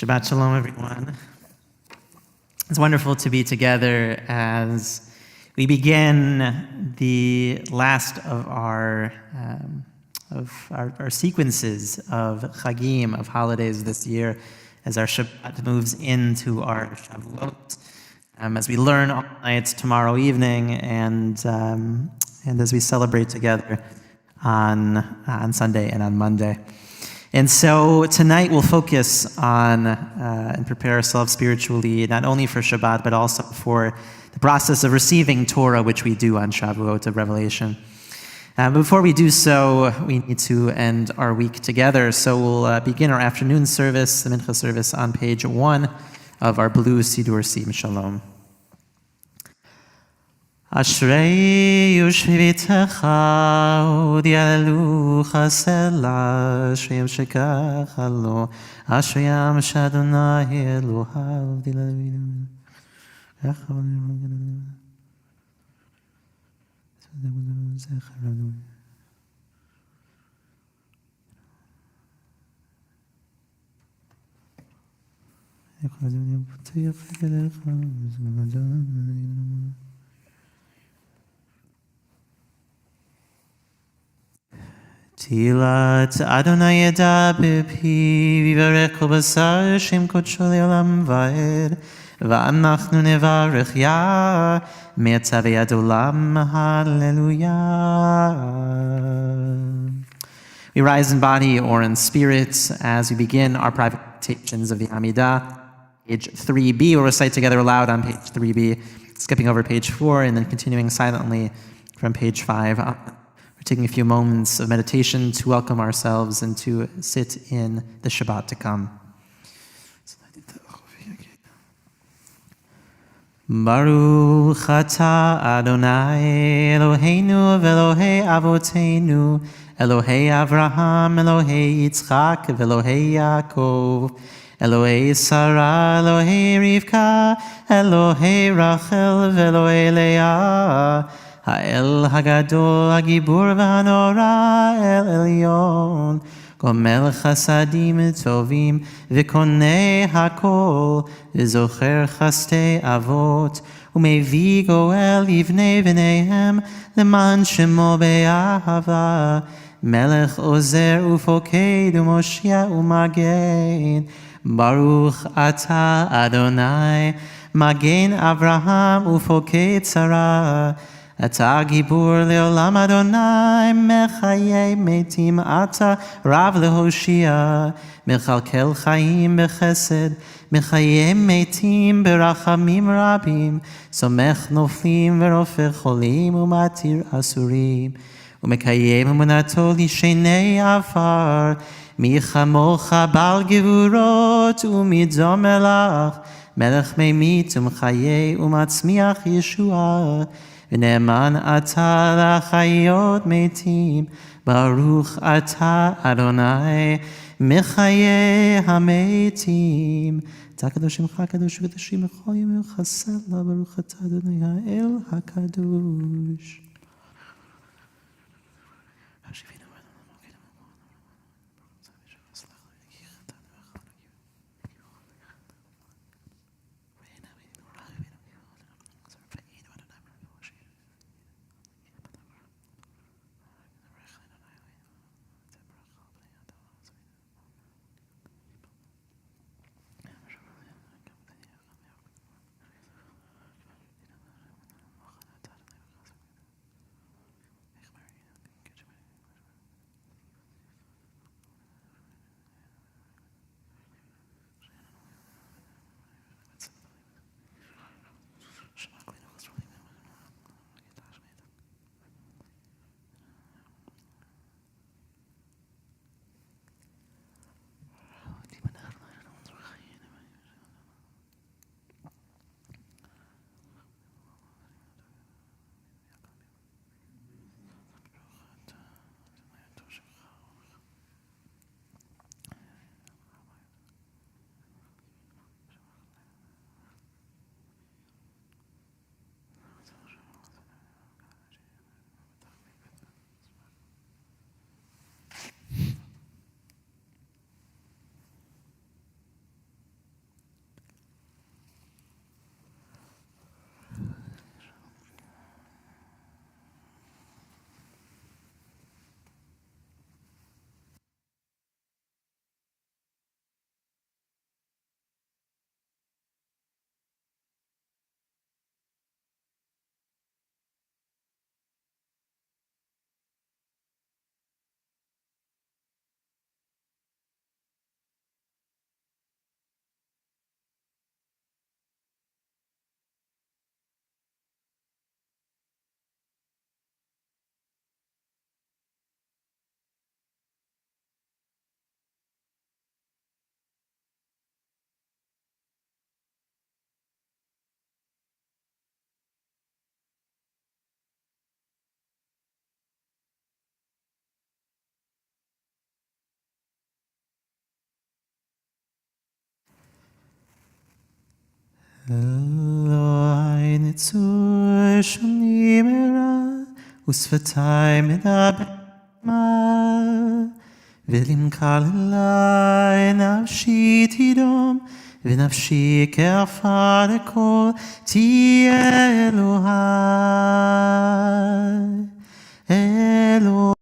Shabbat Shalom, everyone. It's wonderful to be together as we begin the last of our sequences of Chagim, of holidays this year, as our Shabbat moves into our Shavuot, as we learn all night tomorrow evening, and as we celebrate together on Sunday and on Monday. And so tonight we'll focus on and prepare ourselves spiritually, not only for Shabbat, but also for the process of receiving Torah, which we do on Shavuot of Revelation. Before we do so, we need to end our week together. So we'll begin our afternoon service, the Mincha service, on page 1 of our blue Sidur Sim Shalom. Ashrei Yushvitecha Udialu Chasela Ashrei Shekacha Lo Ashrei Am Shadonai Eloha Udialu Tilat Adonai Yeda Bepi Vivarech Kol Basar Shem Kodsho Le'olam Va'ed Va'anachnu Nevarech Ya Me'atzavei Ad Olam Hallelujah. We rise in body or in spirit as we begin our private meditations of the Amidah. Page 3b, we'll recite together aloud on page 3b, skipping over page 4 and then continuing silently from page 5 up. We're taking a few moments of meditation to welcome ourselves and to sit in the Shabbat to come. Baruch atah Adonai Eloheinu v'Elohei Avoteinu Elohei Avraham Elohei Yitzchak v'Elohei Yaakov Elohei Sarah Elohei Rivka Elohei Rachel v'Elohei Leah Ha'el Hagadol Hagibur v'Hanora El Elyon Gomel Chasadim Tovim V'Konei Hakol V'Zocher Chastei Avot Umevi Goel Yivnei V'neihem Leman Shemo Be'ahava Melech Ozer Ufoked Umoshia Umagen Baruch Atah Adonai Magen Avraham Ufoked Sarah Atah Gibur Leolam Adonai Mechayei Metim Atah Rav Lehoshia Mechalkel Chaim Bechesed Mechayei Metim Berachamim Rabim Somech Noflim Verofech Cholim Umatir Asurim Umekayem Umato Lishenei Afar Michamocha Bal Gevurot Umidom Melach Melech Meimit Umchayei Umatzmiach Yeshua V'ne'eman atah lachayot metim Baruch atah Adonai Mechayei hametim Atah kadosh Shemcha kadosh v'tashim b'chol yom chasela Baruch atah Adonai ha'el hakadosh. צור שוני מרע, ושפתי מדבר מה, ולמקל אלי נפשי תדום, ונפשי כעפר הכל תהיה אלוהי, אלוהי.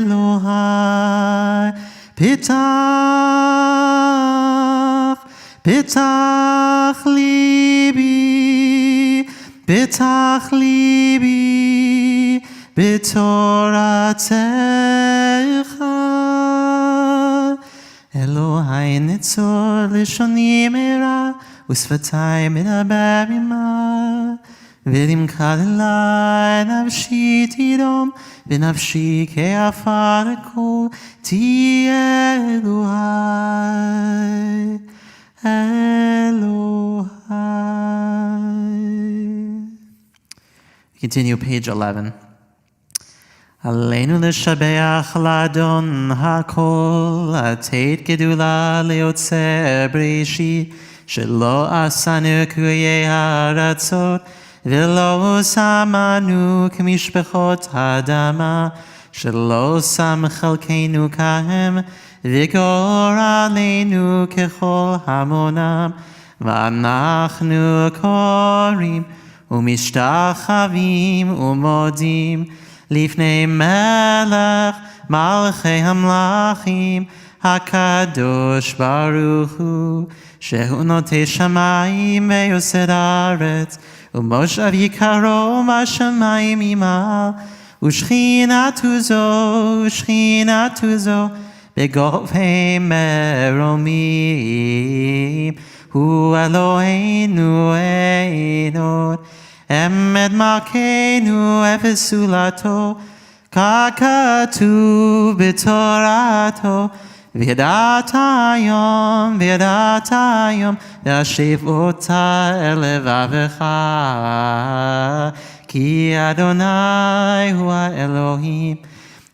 Elohai, pitach libi, b'toratecha. Elohai nitzor lishoni mera, ושפתי מדבר עמה. ולמקל אלי נפשי תדום, ונפשי כעפר הכל תהיה אלוהי, אלוהי. Continue page 11. עלינו לשבח לאדון הכל, לתת גדולה ליוצר בראשית, שלא עשנו קרויי הארצות, ולא שמנו כמשפחות האדמה, שלא שם חלקנו כהם, וגורלנו ככל המונם, ואנחנו קוראים ומשתחווים ומודים לפני מלך מלכי המלכים, הקדוש ברוך הוא, שהוא נוטה שמיים ויוסד הארץ, ומושב יקרו בשמיים ממעל, ושכינתו זו בגובה מרומים, הוא אלוהינו אין עוד, אמת מלכנו אפס סולתו, ככתוב בתורתו, וידעת היום, להשיב אותה אל לבבך, כי אדוני הוא האלוהים,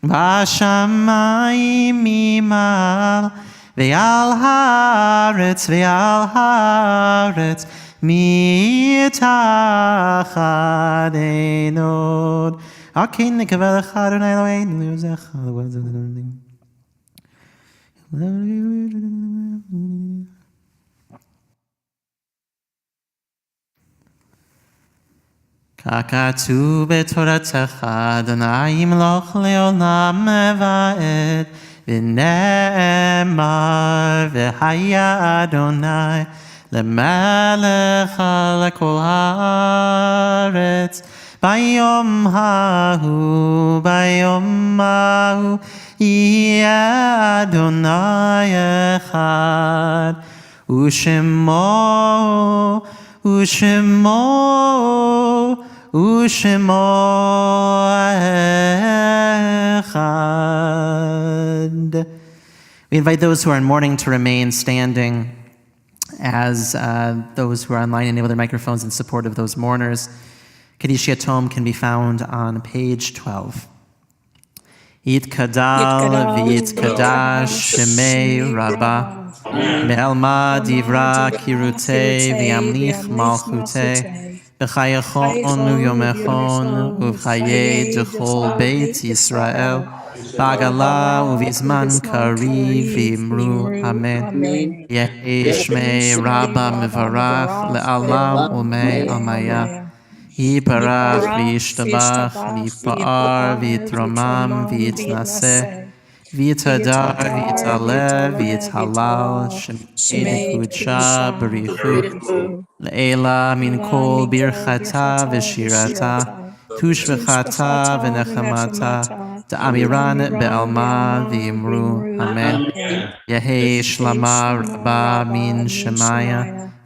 בשמיים ממעל, ועל הארץ מתחת אין עוד. על כן נקווה לך אדוני אלוהינו לעוזך. ככתוב בתורתך, אדוני ימלוך לעולם ועד, ונאמר והיה אדוני למלך על כל הארץ. ביום ההוא יהיה אדוני אחד, ושמו אחד. We invite those who are in mourning to remain standing as those who are online enable their microphones in support of those mourners. Kaddish Yatom can be found on page 12. Yitkadal v'yitkadash shemei Rabbah, Be'alma divra kirutei v'yamlich malchutei, B'chayachon u'yomechon u'v'chayei d'chol beit Yisrael, B'agala u'v'izman kariv v'imru Amen. Yehi shmei Rabbah mevarach le'alam u'mei amaya. Yiparach v'yishtabach v'yipa'ar v'yitromam v'yitnaseh v'yitadar v'yitaleh v'yithalal shemei kudsha b'richut le'ela min kol birchata v'shirata tushvechata v'nechamata ta'amiran be'alma v'yimru Amen. Yehi shlama rabba min shemaya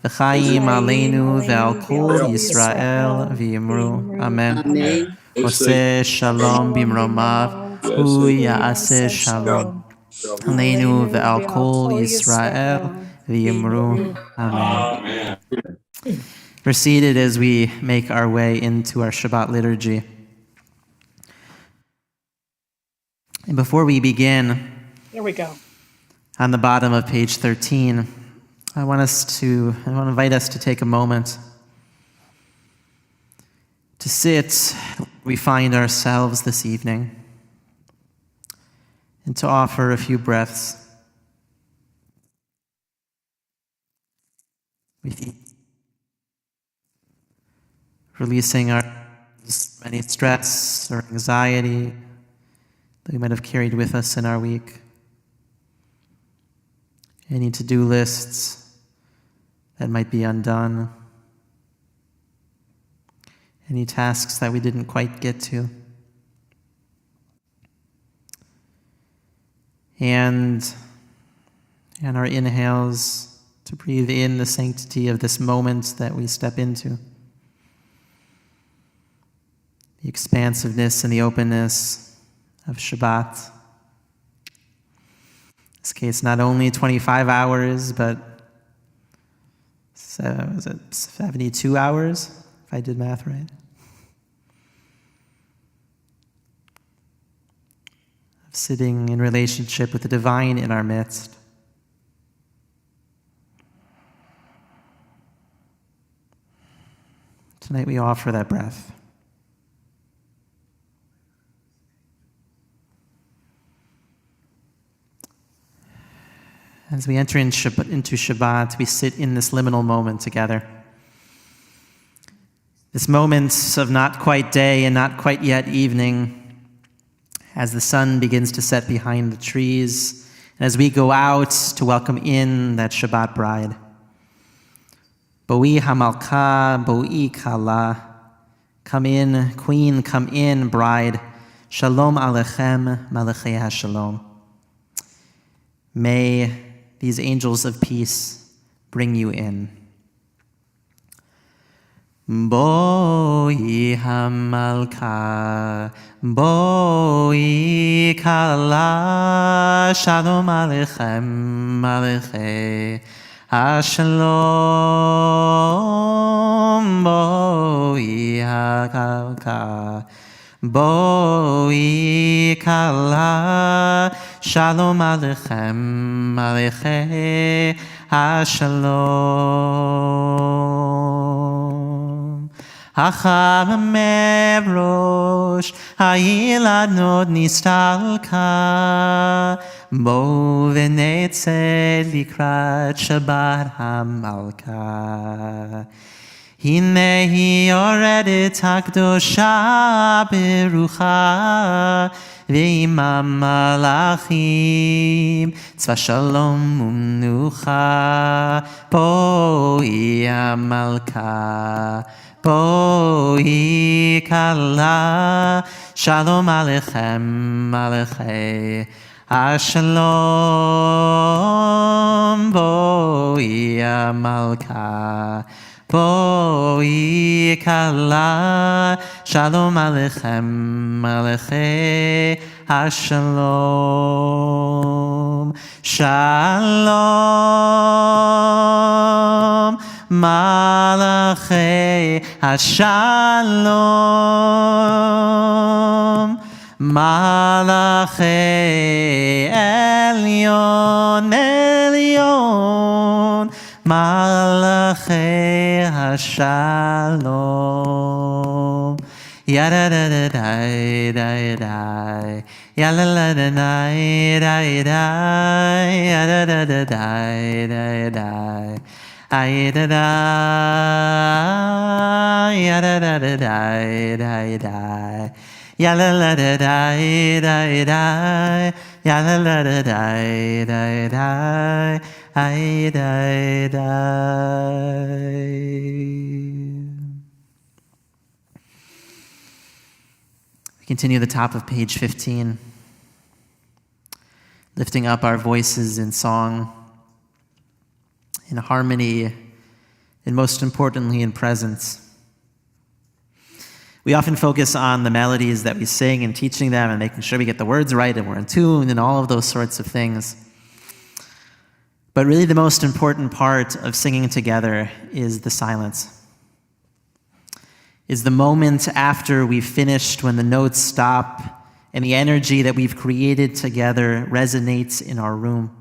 v'chaim aleinu ve'al kol Yisrael v'yimru Amen. Oseh shalom bimromav hu ya'aseh shalom. Aleinu ve'al kol Yisrael v'yimru. Amen. We're seated as we make our way into our Shabbat liturgy. And before we begin, Here we go. on the bottom of page 13, I want to invite us to take a moment to sit where we find ourselves this evening and to offer a few breaths with each, releasing any stress or anxiety that we might have carried with us in our week, any to-do lists that might be undone, any tasks that we didn't quite get to. And our inhales to breathe in the sanctity of this moment that we step into. The expansiveness and the openness of Shabbat. In this case, not only 25 hours, but was it 72 hours, if I did math right? Of sitting in relationship with the divine in our midst. Tonight we offer that breath. As we enter into Shabbat, we sit in this liminal moment together. This moment of not quite day and not quite yet evening, as the sun begins to set behind the trees, and as we go out to welcome in that Shabbat bride. Boi hamalka, boi kala, come in, queen, come in, bride. Shalom alechem, malachei hashalom. May these angels of peace bring you in. Boi hamalka, boi kala, shalom alechem, malachei hashalom. Boi hamalka, boi kala, shalom alechem, malachei hashalom. Hachamim rosh ha'ilanot nistalka, bo v'netzeh likrat Shabbat hamalka. Hine hi yoredet hakdosha berucha, ve'imam malachim tzva shalom u'mnucha. Boi hamalka, boi kala, shalom alechem, malachei hashalom. Boi hamalka, boi kala, shalom alechem, malachei hashalom. Shalom, malachei hashalom. Malachei elyon, elyon, malachei hashalom. Yada-da-da-dai, dai-dai, yada-da-da-dai, dai-dai, yada-da-da-dai, dai-dai, ay-da-dai, yada-da-da-dai, dai-dai, yada-da-da-dai, dai-dai, yada-da-da-dai, dai-dai, ay-dai-dai. We continue the top of page 15, lifting up our voices in song, in harmony, and most importantly, in presence. We often focus on the melodies that we sing and teaching them and making sure we get the words right and we're in tune and all of those sorts of things. But really the most important part of singing together is the silence. Is the moment after we've finished, when the notes stop and the energy that we've created together resonates in our room.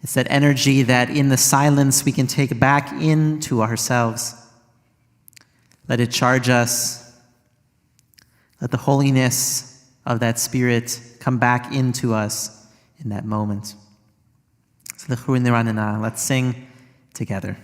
It's that energy that in the silence we can take back into ourselves. Let it charge us. Let the holiness of that Spirit come back into us in that moment. So let's sing together.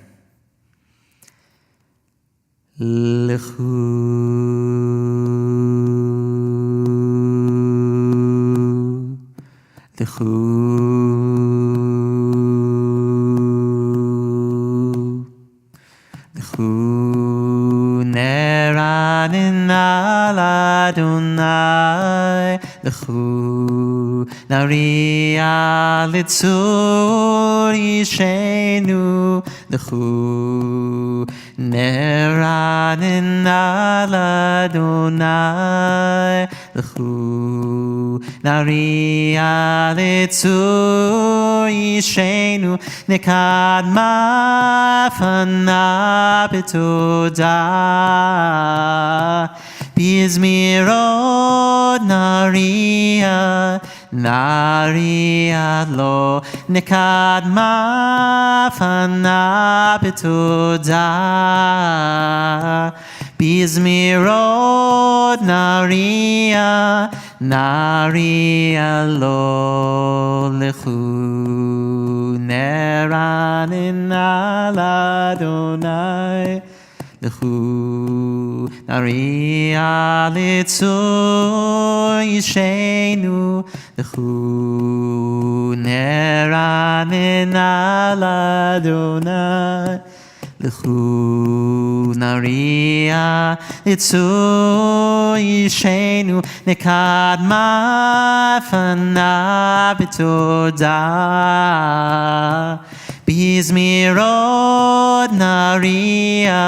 Nariya litzur ishenu lechu neranin al Adonai lechu nariya litzur ishenu nekadma fana betodah Bizmirod Nariya lo nekadma fana betodah Bizmirod Nariya lo lechu neranin al Adonai lechu nariya litzur yishenu lechu neranin al Adonai lechu nariya litzur yishenu nekadma fana betodah Bizmirod Nariya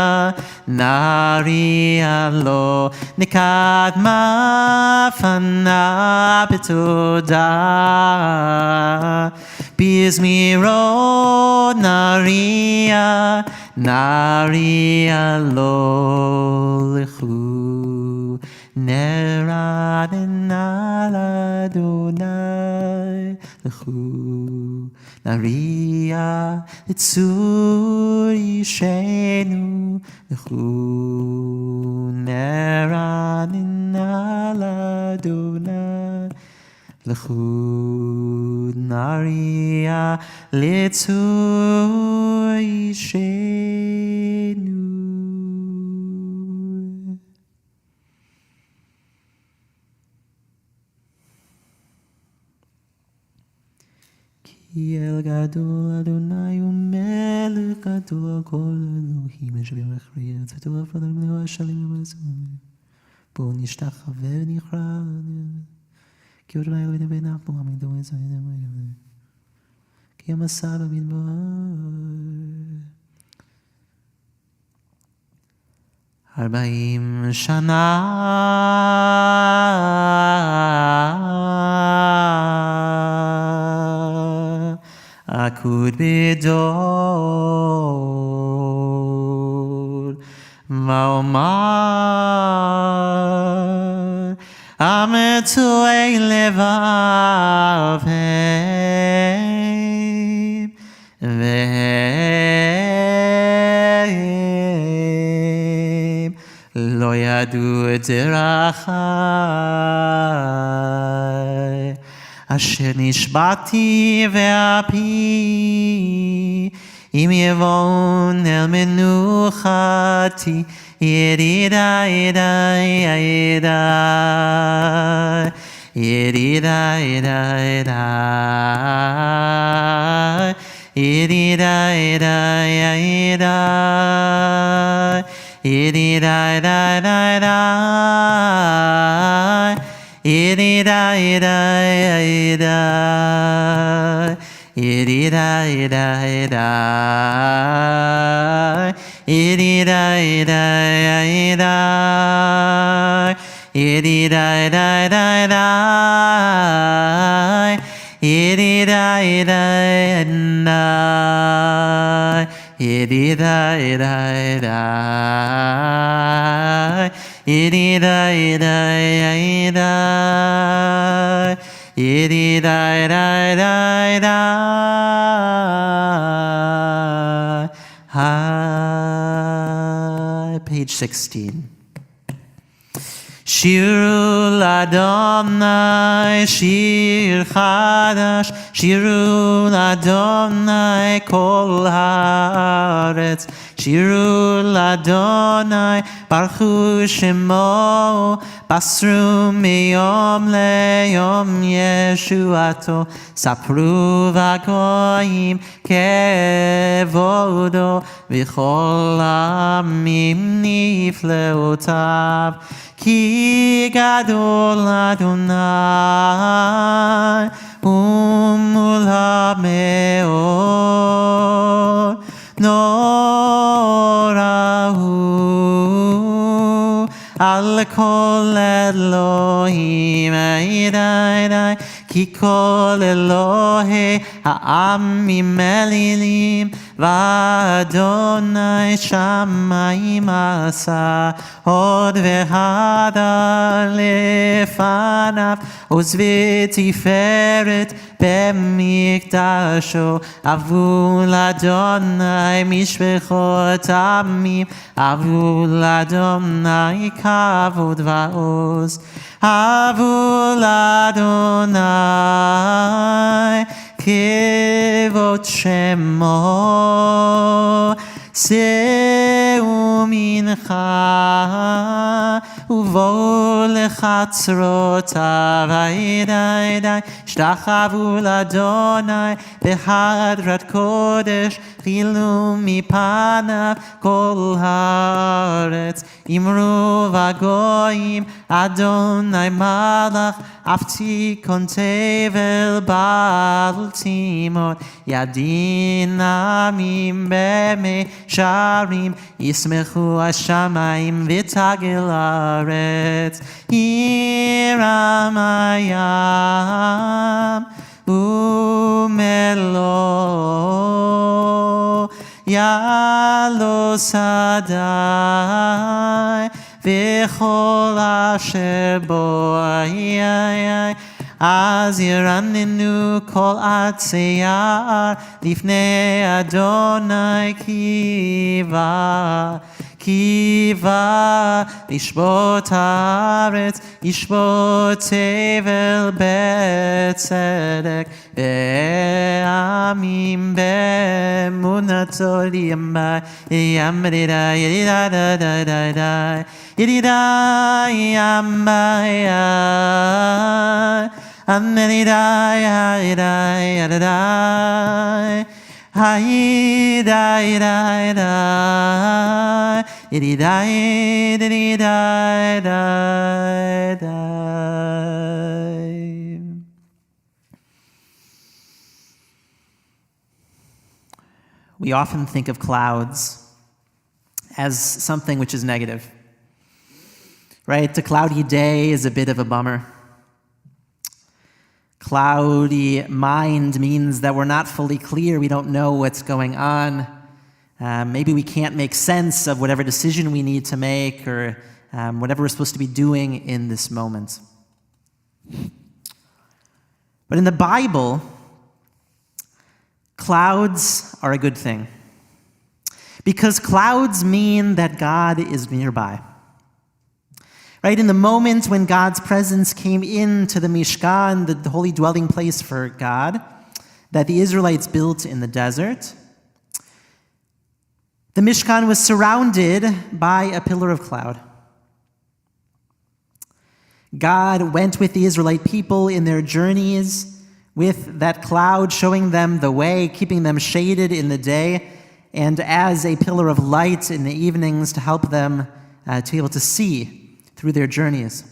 lo nekadma fana betodah Bizmirod Nariya lo lechu neranin al Adonai lechu Nariya litzur yishenu lechu neranin al Adonai lechu nariya litzur yishenu. Ki el gadol Adonai umelech gadol kol Elohim yeshvim lechriyah tzvitol afradal mneo ashalim v'azim bo nishtachave v'nichra ki Adonai Eloheinu v'nachnu amidu v'zayim ki amasa b'midbar 40 shana Akud bidor va'omar ametuei levavim ve'im lo yadu derachai Asher nishbati ve'api im yevon el menuchati yedida Yididai-dai-dai. Yididai-dai-dai-dai. Yididai-dai-dai. Yididai-dai-dai. Yididai-dai-dai. Yididai-dai-dai. Hi. Page 16. Shiru l'Adonai, shir chadash, shiru l'Adonai kol haaretz, shiru l'Adonai, baruchu shemo, basru miyom leyom yeshuato, sapru v'goyim kevodo, v'chol amim nifleotav. Ki gadol Adonai umul hameod norahu al kol Elohim eidai ki kol Elohe ha'amim elilim v'Adonai shamayim asa od v'hadar lefanav oz v'tiferet b'mikdasho avul Adonai mishpechot amim avul Adonai kavod va'oz avul Adonai kevot shemo Seu mincha uvo lechatzrotav aidai shtachavu l'Adonai behadrat kodesh chilu mipanav kol haaretz imru v'goyim Adonai malach aftikon tevel bal timot yadin amim b'mei sharim yismechu hashamayim v'tagil haaretz yiram hayam umelo yalo sadai v'chol asher bo Az yiranenu kol atzeyar lifnei Adonai kiva lishbot haaretz yishbot tevel betzedek be'amim be'emunato liyamai yamdidai yididai yididai yamai Amnidai, Haidai, Adadai, Haidai, Haidai, Ididai, Ididai, Ididai. We often think of clouds as something which is negative, right? A cloudy day is a bit of a bummer. Cloudy mind means that we're not fully clear. We don't know what's going on. Maybe we can't make sense of whatever decision we need to make or whatever we're supposed to be doing in this moment. But in the Bible, clouds are a good thing because clouds mean that God is nearby. Right, in the moment when God's presence came into the Mishkan, the holy dwelling place for God, that the Israelites built in the desert, the Mishkan was surrounded by a pillar of cloud. God went with the Israelite people in their journeys with that cloud showing them the way, keeping them shaded in the day, and as a pillar of light in the evenings to help them to be able to see through their journeys.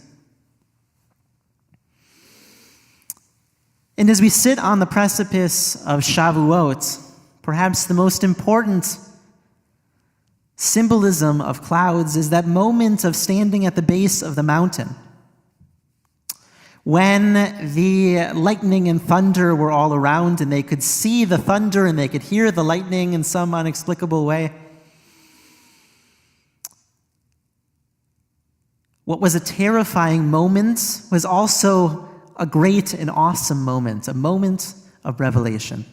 And as we sit on the precipice of Shavuot, perhaps the most important symbolism of clouds is that moment of standing at the base of the mountain, when the lightning and thunder were all around and they could see the thunder and they could hear the lightning in some inexplicable way. What was a terrifying moment was also a great and awesome moment, a moment of revelation.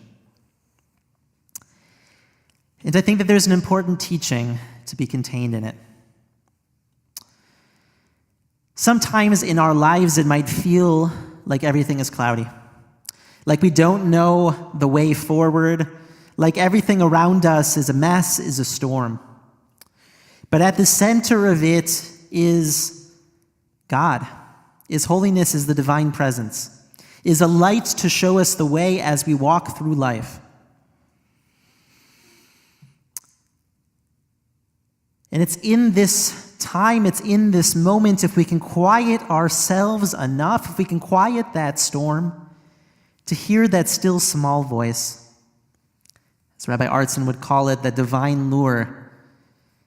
And I think that there's an important teaching to be contained in it. Sometimes in our lives it might feel like everything is cloudy, like we don't know the way forward, like everything around us is a mess, is a storm. But at the center of it is God, is holiness, is the divine presence, is a light to show us the way as we walk through life. And it's in this time, it's in this moment, if we can quiet ourselves enough, if we can quiet that storm, to hear that still small voice. As Rabbi Artson would call it, that divine lure,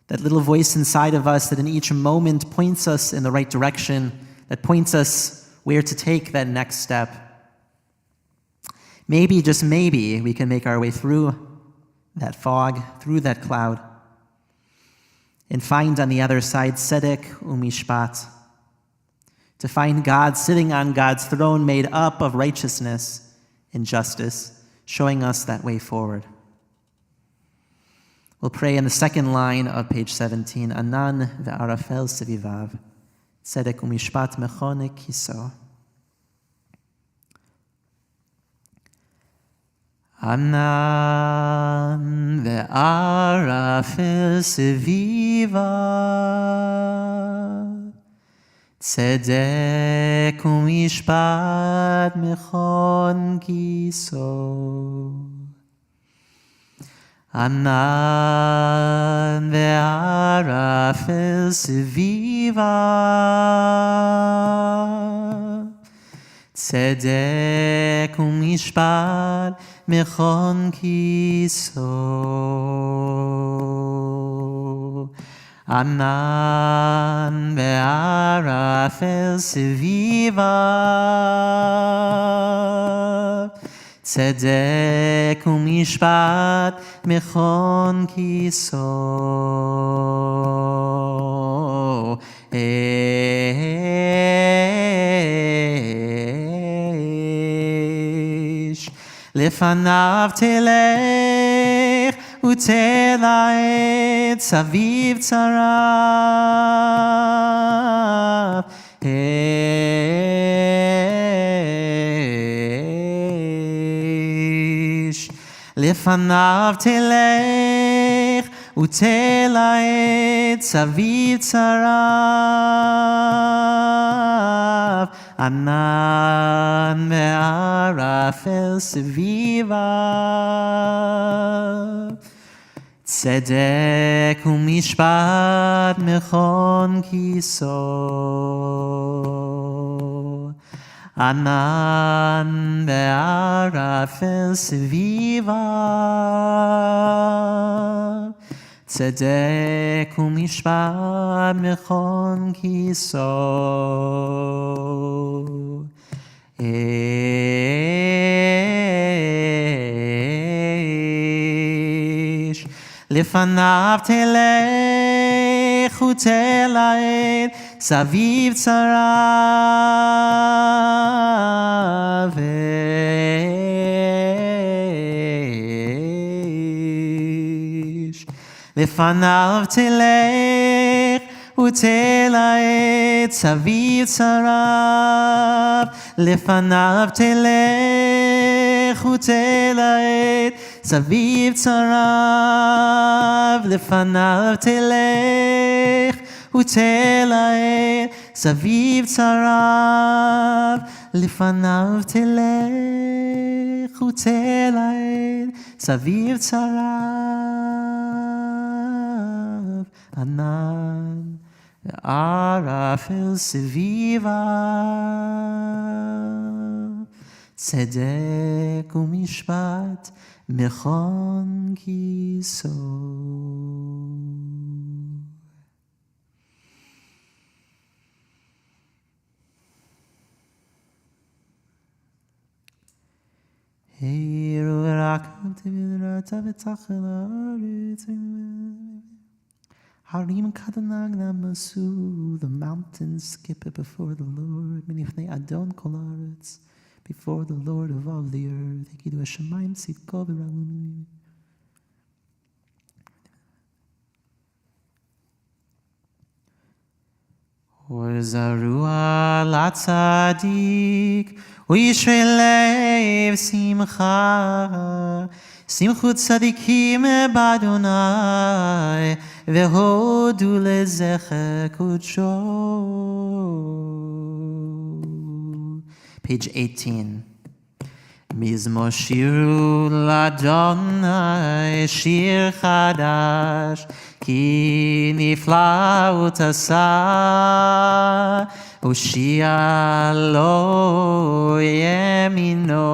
that little voice inside of us that in each moment points us in the right direction, that points us where to take that next step. Maybe, just maybe, we can make our way through that fog, through that cloud, and find on the other side tzedek umishpat, to find God sitting on God's throne made up of righteousness and justice, showing us that way forward. We'll pray in the second line of page 17, Anan ve'arafel sevivav, tzedek umishpat mechone kiso. Anan ve'arafel sevivav, tzedek umishpat mechon kiso. Anan ve'arafel sevivav, tzedek umishpat mechon kiso. Anan ve'arafel sevivav, tzedek umishpat mechon kiso. לפניו תלך ותלהט סביב צריו. לפניו תלך ותלהט סביב צריו. ענן וערפל סביבה, צדק ומשפט מכון כיסו. ענן וערפל סביבה, צדק ומשפט מכון כיסו. אש לפניו תלך ותלהט סביב צריו. אש לפניו תלך ותלהט סביב צריו. לפניו תלך ותלהט סביב צריו. לפניו תלך ותלהט סביב צריו. לפניו תלך ותלהט סביב צריו. ענן וערפל סביבה, צדק ומשפט מכון כיסו. הירו ורקבתי ודרעת ותחל הארץ. Harim kadanagna masu, the mountains skip it before the Lord. Minifnei adon kol haaretz, before the Lord of all the earth. Hikidu hashamayim tzidko v'ra'um. Orzaruah latzadik, u'yishrei lev simcha. Simchut tzadikim b'Adonai, v'hodu lezecher kudsho. Page 18. Mizmor shiru l'Adonai shir chadash, ki nifla utasa, ushia lo yemino.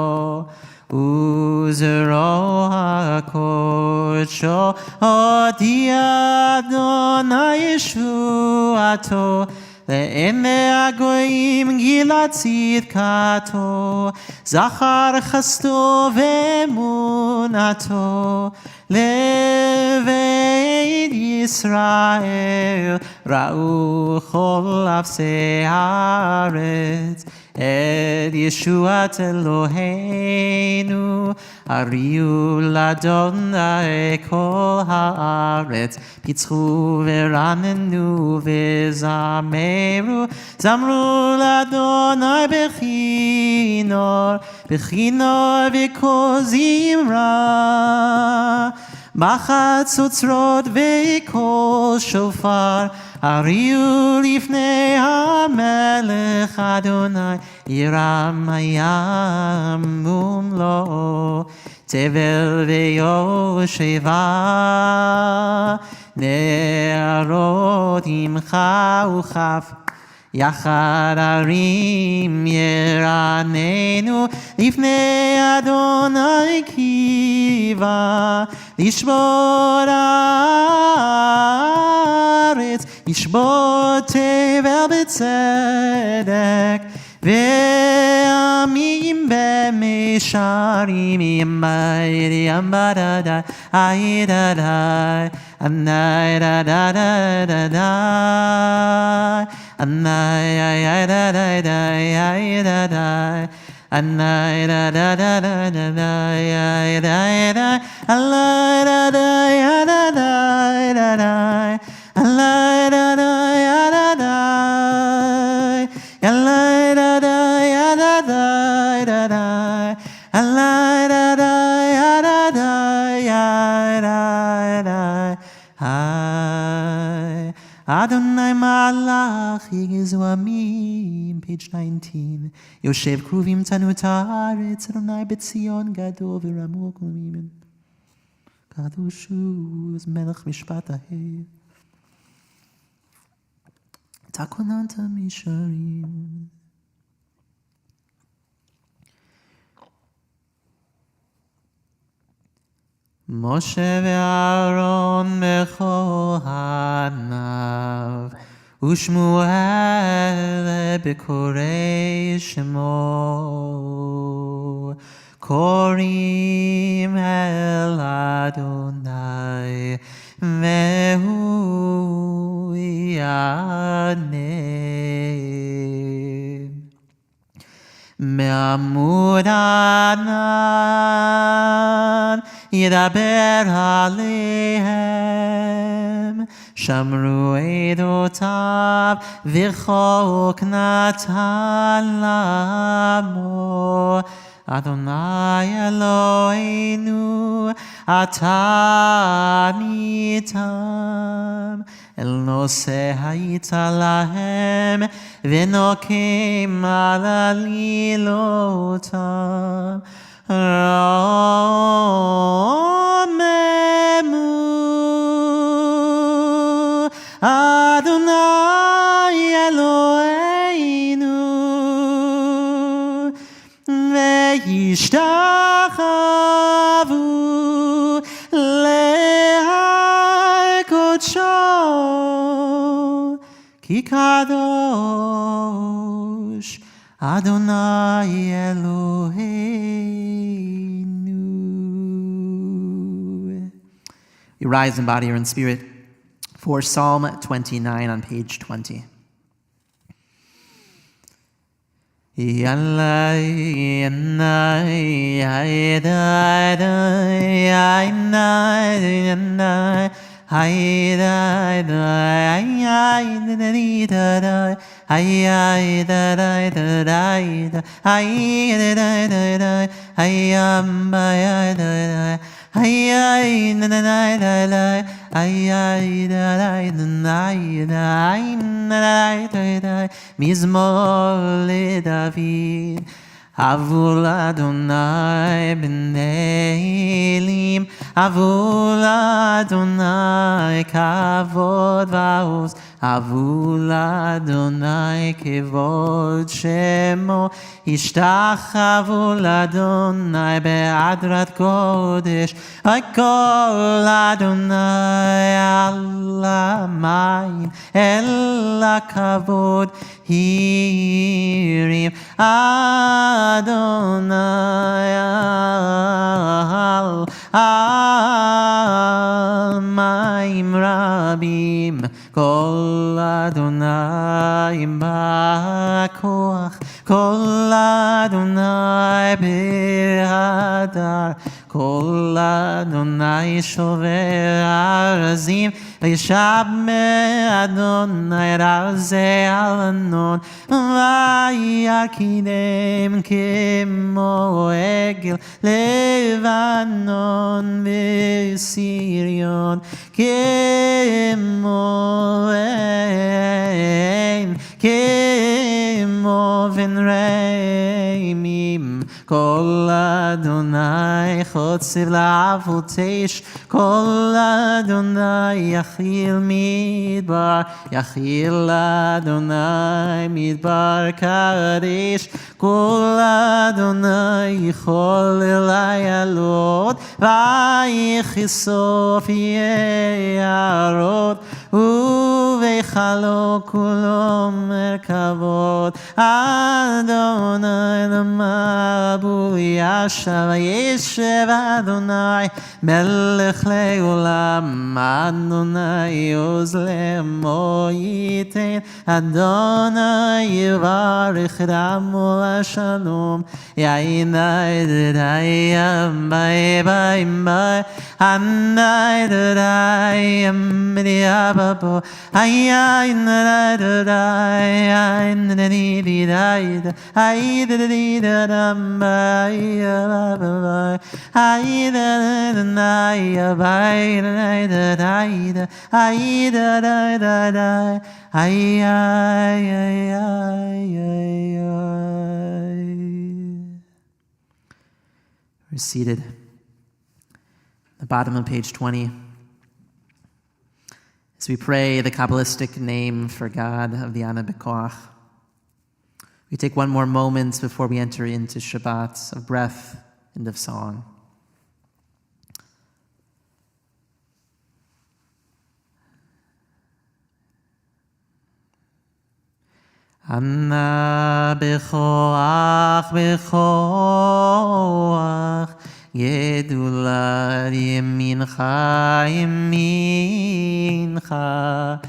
Uzero hakodsho odi Adonai Yeshuato le'eme agoyim gilat tzidkato zachar chasto ve'emunato leveit Yisrael ra'u chol afsei haaretz Et Yeshuat Eloheinu Ariu l'Adonai kol haaretz Pitzchu v'ranenu v'zameru Zamru l'Adonai bechinor Bechinor v'kol zimra בחצוצרות וקול שופר הריעו לפני המלך אדוני ירם הים ומלואו תבל ויושבה נערות עמך וכף יחד הרים ירננו לפני אדוני קיבה לשבות הארץ לשבות תבל בצדק ועמים במישרים ימי ימדדי הידדי עני דדדי Anai ay da da da ay da da Anai da da da da da ay da da Allah da da ya da da da da Allah da da ya da da Allah da da ya da da da da Allah da da ya da da ya da da Adonai Malach Yigizu Amim, page 19. Yoshev Kruvim Tanut Haaretz, Adonai Betzion Gadol V'Ramu Kol Kadoshu is Melech Mishpat Ahev. Takonanta Misharim. Moshe ve'Aaron bekohanav u'Shmuel bekorei shemo korim el Adonai ve'hu ya'aneh me'amud anan ידבר עליהם, שמרו עדותיו, וחוק נתן לעמו. אדוני אלוהינו, אתה ניתם, אל נושא היית להם, ונוקם על עלילותם. רוממו אדוני אלוהינו ויהי והשתחוו להר קודשו, כי קדוש Adonai Eloheinu. You rise in body or in spirit for Psalm 29 on page 20. מזמור לדוד, עבור אדוני בני אלים, עבור אדוני כבוד ועוז, עבור אדוני כבוד שמו, השתחוו לאדוני בהדרת קודש, כל אדוני על המים, אל הכבוד הרים, אדוני על מים רבים, כל אדוני בכוח, כל אדוני בהדר, כל אדוני שובר ארזים, וישב מאדוני רזי אלנון, וירקידם כמו עגל לבנון וסיריון, כמו בן רמים, כל אדוני חוצב לעבותש, כל אדוני יכיל מדבר, יכיל אדוני מדבר קדש, כל אדוני יכול לעלות, ויכסוף יערות, ובהיכלו כולו מרכבות, אדוני למבול ישב, וישב אדוני מלך לעולם, אדוני עוז לעמו ייתן, אדוני יברך את עמו לשלום, יעין אדוני ביי ביי ביי, עני אדוני עמדי אבבו, עין אדוני עין אדוני בידי, עין אדוני דם ביי אבבו, עין אדוני ביי אדוני, עין אדוני, ay, ay, ay, ay, ay, ay. We're seated at the bottom of page 20. As we pray the Kabbalistic name for God of the Ana B'Koach, we take one more moment before we enter into Shabbat of breath and of song. Ana b'koach b'koach, Gedula yemincha yemincha,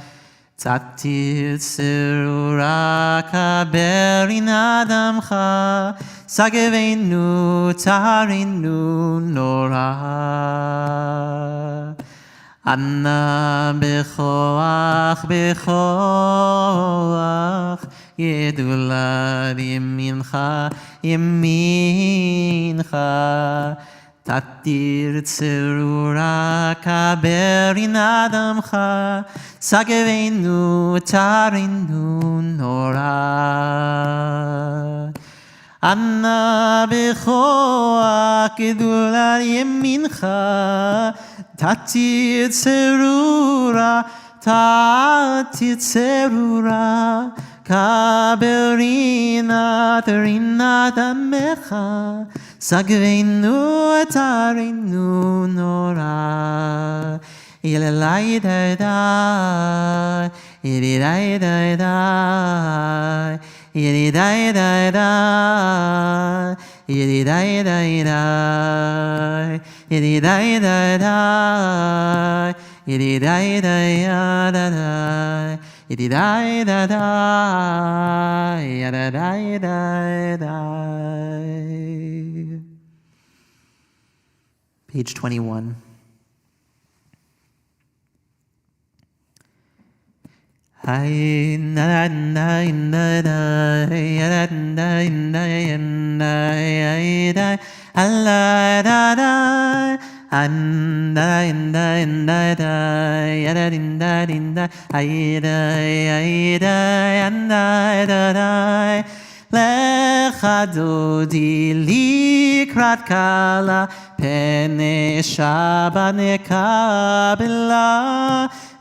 Tzatir tzerura kaberin adamcha, Sagevenu tarinu nora. Ana b'koach b'koach, Gedula yemincha yemincha, Tatir tzerura kaberin adamcha, Sagevenu tarinu nora. Ana b'koach gedula yemincha, Tatir tzerura kaberina terina damecha sagveinu etarinu nora Ilelai da da Ilidai da da Ilidai da da Ilidai da da Ilidai da da Ilidai da da da Ilidai da da Ilidai da da Page 21. Hay na na na na ya na na na da Allah da da and da da ya da da hay da and da da Lecha dodi likrat kala pene Shabbat nekabela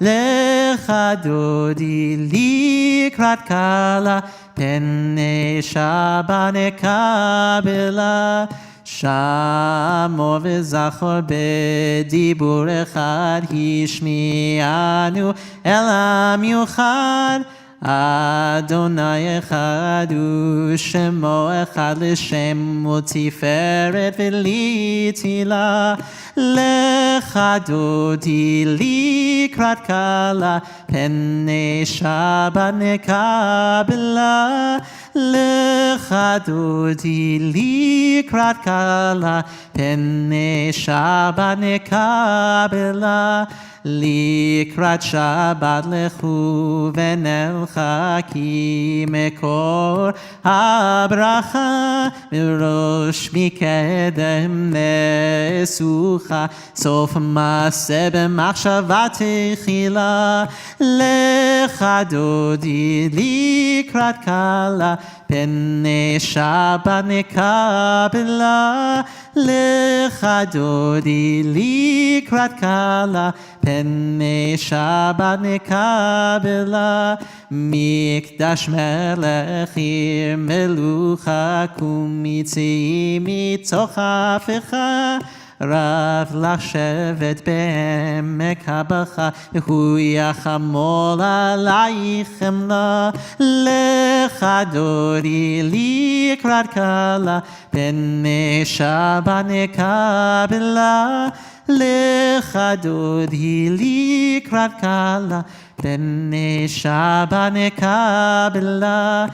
Lecha dodi likrat kala pene Shabbat nekabela Shamo v'zachor b'dibur echad hishmi'anu elam yuchad Adonai echad u'shemo echad l'shem u'tiferet v'litila Lecha dodi likrat kala pene Shabbat nekabela Lecha dodi likrat kala pene Shabbat nekabela Likrat Shabbat lechu v'nelcha ki mekor habracha mirosh mikedem nesucha sof maaseh b'machshava techila lecha dodi likrat kala pene Shabbat nekabela lecha dodi likrat kala pene Shabbat nekabela mikdash melechir melucha kumitzi mitoch hafecha Rav לשבת בעמק הבכה והוא יחמול עלייך חמלה לך דורי לקראת כלה פני שבת נקבלה לך דורי לקראת כלה פני שבת נקבלה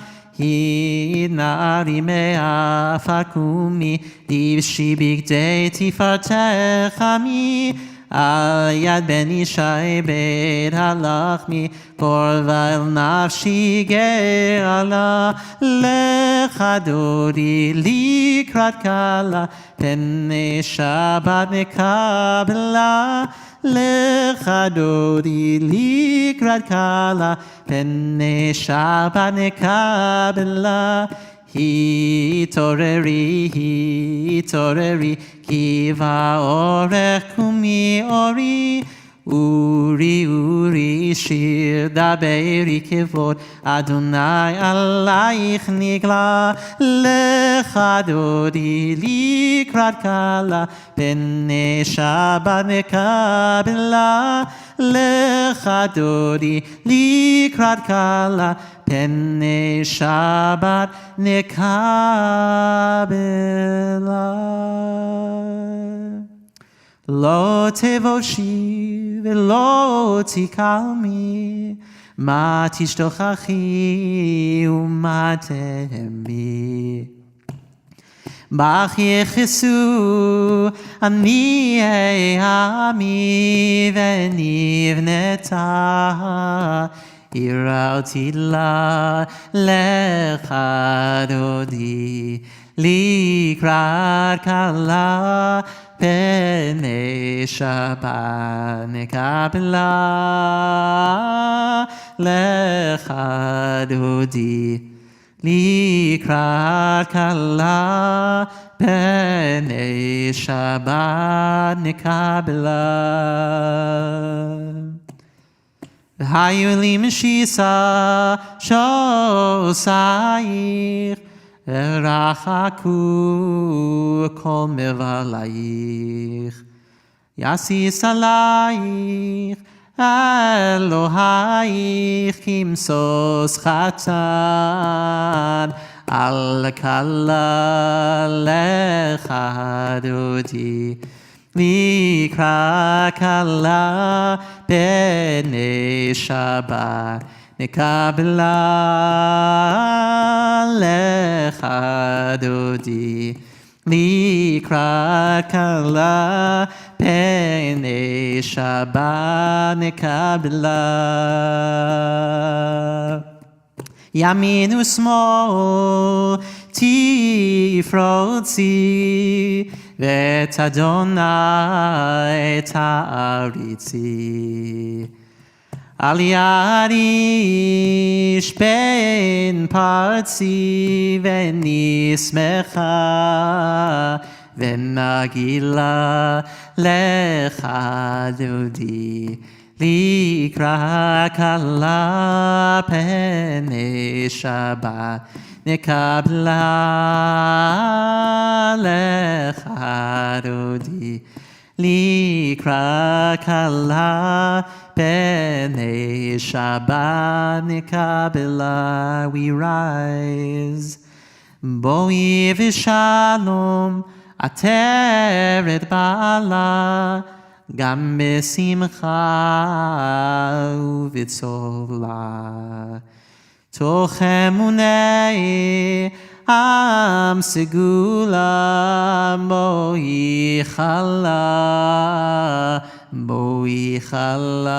Nari me'afar kumi Divshi bigdei tifartecha mi Al yad ben Ishai beit halachmi Korva el nafshi ge'ala Lecha dori likrat kala Pene Shabbat nekabela Lecha dodi likrat kala pene Shabbat nekabela Hitoreri ki va'orech kumi ori Uri shir daberi kevod Adonai alayich nigla Lecha dodi likrat kala pene Shabbat nekabela Lecha dodi likrat kala pene Shabbat nekabela Lo tevoshi velo tikalmi Ma tishtochachi u'ma tehemi Bach yechesu ani ami venivneta Irauti la lecha dodi likrat kala Pene Shabbat nekabela lecha dodi likrat kala Pene Shabbat nekabela והיו לי משיסה שוסייך, ורחקו כל מבלייך. יסיס עלייך אלוהייך כמסוס חתן, על כלה לך דודי. לקרא כלה בני שבת, נקבלה לך דודי. לקרא כלה בני שבת, נקבלה. ימין ושמאל תפרוצי, ואת אדוני תעריצי. על יד איש בן פרצי, ונשמחה ונגילה לך דודי. לקרא כלה פני שבת, נקבלה לך דודי. לקרא כלה פני שבת, נקבלה. We rise. בואי ושלום עטרת בעלה, גם בשמחה ובצהלה. תוך אמוני עם סגולה, בואי חלה, בואי חלה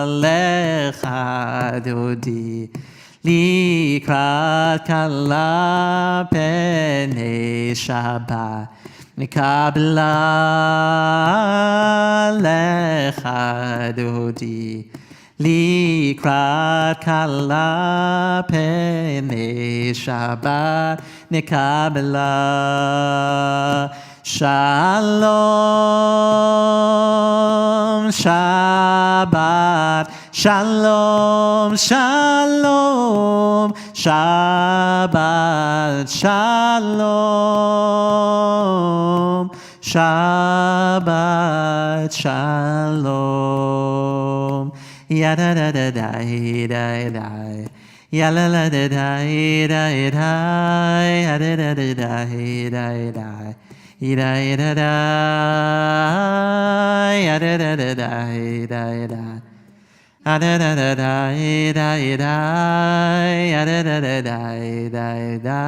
לך דודי. לקראת כלה פני שבת, נקבלה לך דודי. לקראת כלה פני שבת, נקבלה. שלום שבת, שלום שלום שבת, שלום שבת, שלום. Yada da da da da da, yala la da da da da, yada da da da da da, yada da da, yada da da da da da, yada da da da da da, yada da da da da da,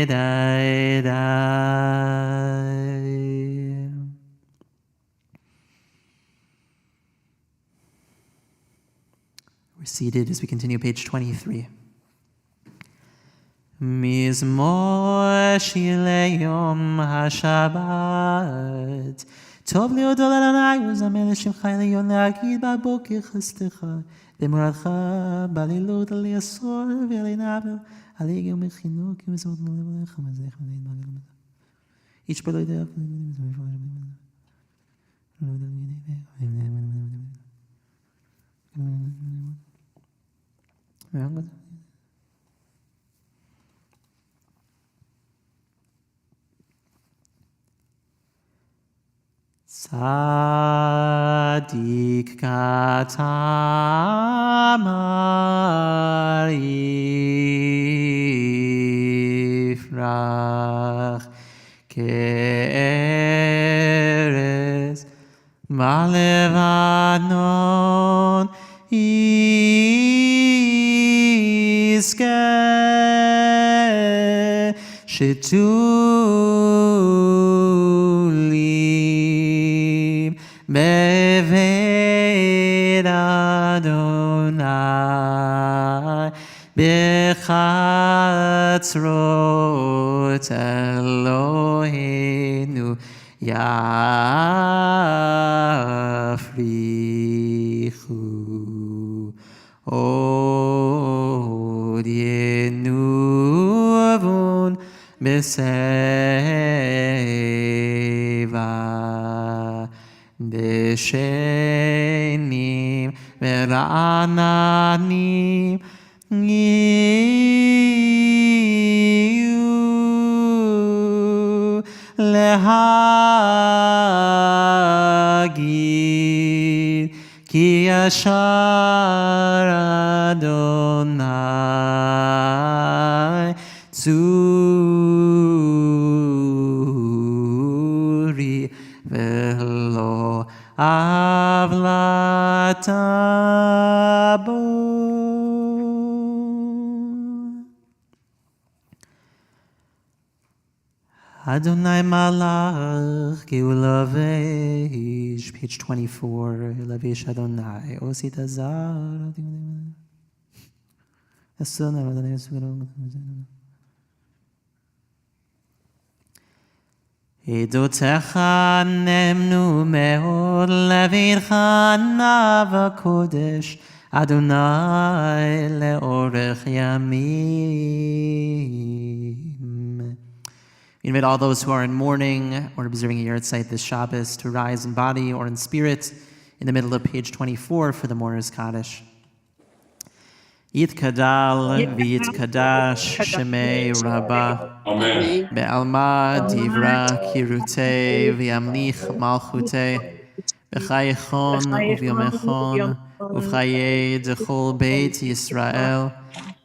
da da. We're seated as we continue page 23. מזמור שיר ליום השבת, טוב להודות לאדוני ולזמר לשמך עליון, להגיד בבוקר חסדך במורתך, בלילות על יסור ועל עינבל, על יגע ומחינוך ומזמור לברך ומזרח ונעים. איש פה לא יודע. צדיק כתמר יפרח, כארז בלבנון יזכה, שתולים בבית אדוני, בחצרות אלוהינו יפריחו. עוד ינובון בשיבה, Deshenim vera'ananim yiyu lehagid ki yashar Adonai tzuri velo avlatabo. Adonai Malach Geulavesh, page 24, Lavesh Adonai, Osit Azar. Edotecha nemnu meod levircha nava kodesh Adonai leorech yamim. We invite all those who are in mourning or observing a yard site this Shabbos to rise in body or in spirit in the middle of page 24 for the mourner's Kaddish. Yitkadal v'yitkadash shemei Rabbah. Amen. Be'alma divra kirute v'yamlich malchute. B'chayechon uvyomechon uvchaye dechol beit Yisrael.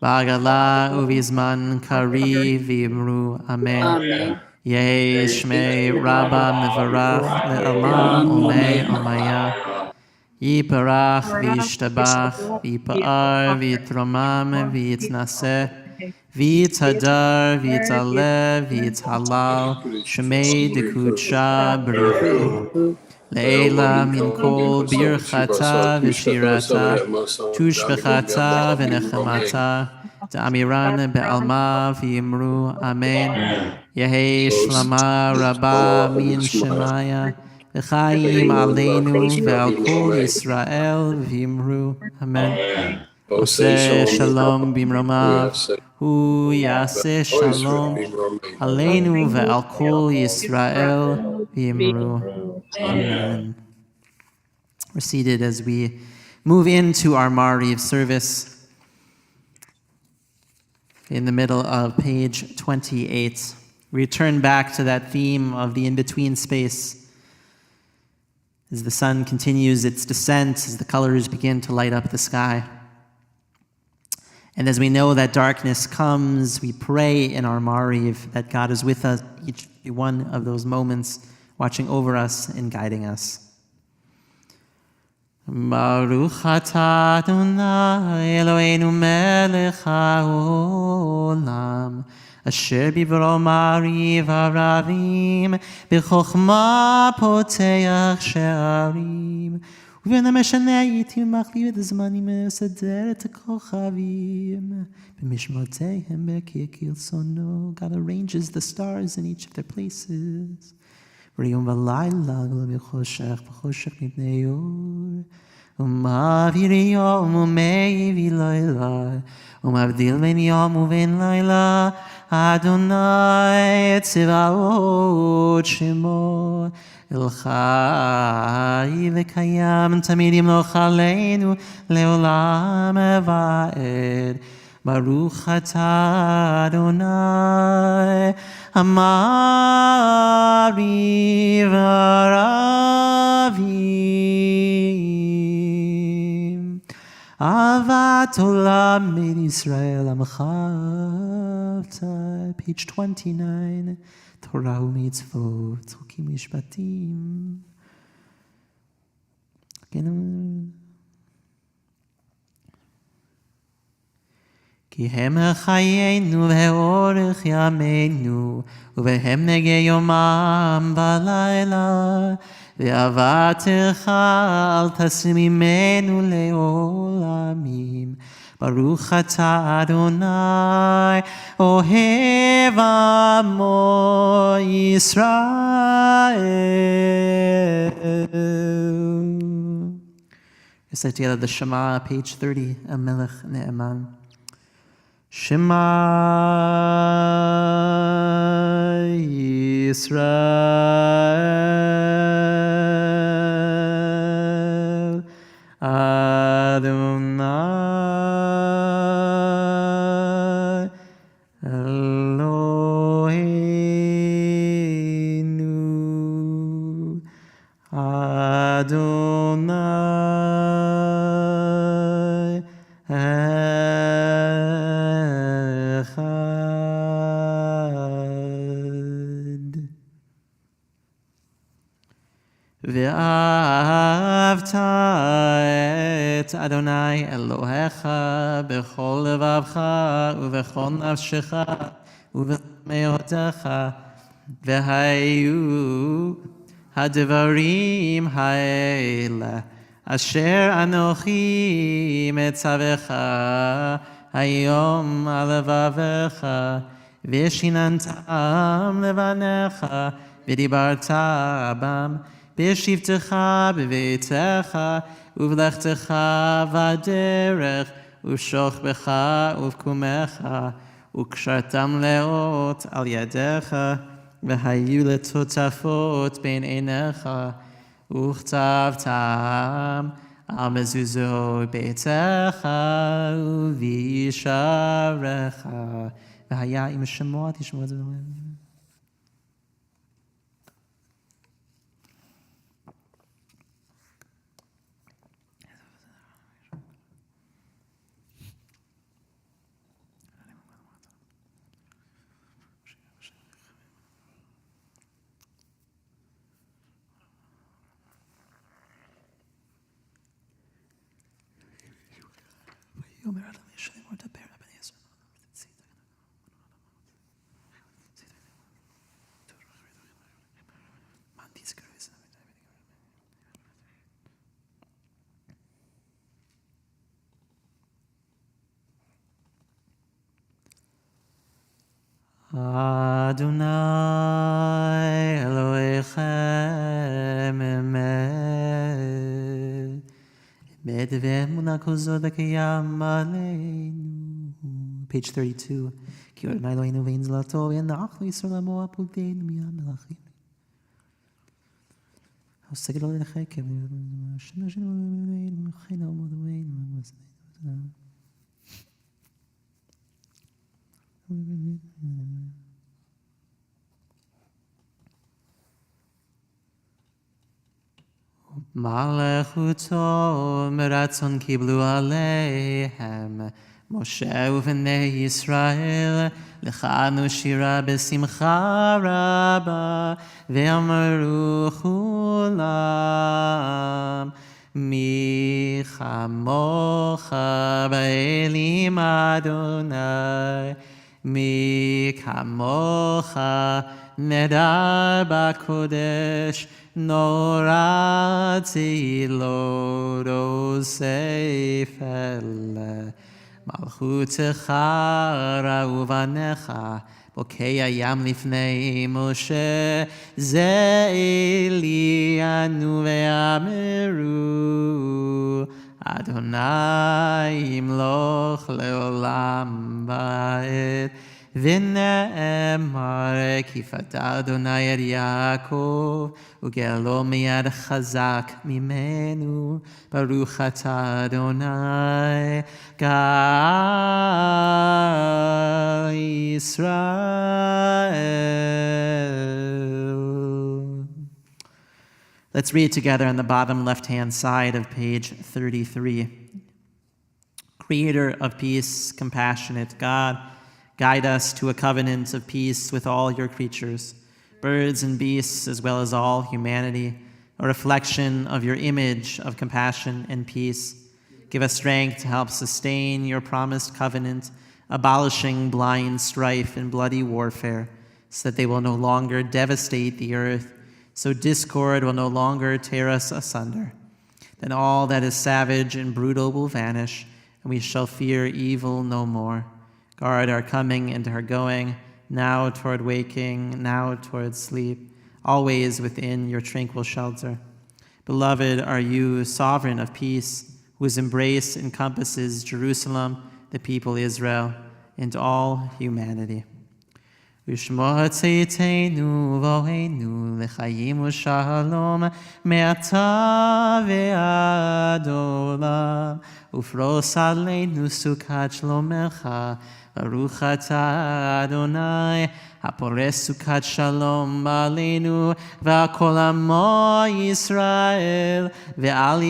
Ba'agala uvizman kari v'imru amen. Amen. Yeh shmei Rabba mevarach le'alma omei omaya. Yiparach v'yishtabach v'yipa'ar v'yitromam v'yitnaseh v'yitadar v'yitaleh v'yithalal shmei dekudsha b'richu. Leila min kol birchata v'shirata tushbechata v'nechemata Da'amiran be'alma v'yimru amen. Yehi shlama rabba min shemaya v'chaim aleinu ve'al kol Yisrael v'yimru amen. Oseh shalom bimromav hu yaseh shalom aleinu ve'al kol Yisrael v'yimru amen. We're seated as we move into our Mariv service in the middle of page 28. We return back to that theme of the in-between space as the sun continues its descent, as the colors begin to light up the sky. And as we know that darkness comes, we pray in our Mariv that God is with us each one of those moments, watching over us and guiding us. Baruch atah Adonai Eloheinu melech haolam asher bivro mariv haravim b'chokhmah poteach she'arim ובין המשנה הייתי מחליף את הזמנים ומסדר את הכוכבים במשמרותיהם כרצונו. God arranges the stars in each of their places. ויום ולילה ולא בחושך מפני אור. ומעביר יום ומעביר לילה ומבדיל בין יום ובין לילה. אדוני צבאות שמו אל חי וקיים תמיד ימלוך עלינו לעולם ועד. ברוך אתה אדוני המעריב הרבים. אהבת עולם בית ישראל עמך אהבת. page 29. תורה ומצוות, חוקים משפטים. כי הם חיינו ואורך ימינו, ובהם נגה יומם בלילה, ואהבתך אל תסיר ממנו לעולמים. ברוך אתה אדוני אוהב עמו ישראל. Let's say together the Shema, page 30, Melech Ne'eman. Shema Yisrael ואהבת את אדוני אלוהיך בכל לבבך ובכל נפשך ובכל מאודך, והיו הדברים האלה אשר אנוכי מצווך היום על לבביך, ושיננתם לבניך, ודיברת בם בשבתך בביתך, ובלכתך בדרך, ובשוכבך ובקומך, וקשרתם לאות על ידיך, והיו לטוטפות בין עיניך, וכתבתם על מזוזות ביתך ובישעריך. והיה אם שמוע תשמעו את זה. Adonai Elohechem Emet ve'emunah kol zot v'kiyam aleinu. Page 32. Ki Adonai Eloheinu ve'in zlato ve'enach v'yisrael amo apulteinu miyad melachim. Hoseged lo lechekem shenu shenu ve'einu v'chena omodoveinu v'masneinu. Malechuto meratzon kiblu aleihem Moshe uvnei Yisrael lechanu shira besimcha rabba ve'amaru chulam mi chamocha ba'elim Adonai mi kamocha nedar b'kodesh norati lo dosef el malchutecha ra'uvanecha bokei hayam lifnei Moshe ze elianu ve'ameru Adonai imloch leolam ba'ed ונאמר כי פדה אדוני את יעקב וגאלו מיד חזק ממנו ברוך אתה אדוני גאל ישראל. Let's read together on the bottom left-hand side of page 33. Creator of peace, compassionate God, guide us to a covenant of peace with all your creatures, birds and beasts, as well as all humanity, a reflection of your image of compassion and peace. Give us strength to help sustain your promised covenant, abolishing blind strife and bloody warfare, so that they will no longer devastate the earth, so discord will no longer tear us asunder. Then all that is savage and brutal will vanish, and we shall fear evil no more. Guard our coming and our going, now toward waking, now toward sleep, always within your tranquil shelter. Beloved are you, sovereign of peace, whose embrace encompasses Jerusalem, the people Israel, and all humanity. V'shmo tzeiteinu v'oheinu l'chayim u'shalom me'ata ve'ad olam ufros aleinu sukat shlomecha baruch ata Adonai hapores sukat shalom aleinu v'kol amo Yisrael ve'al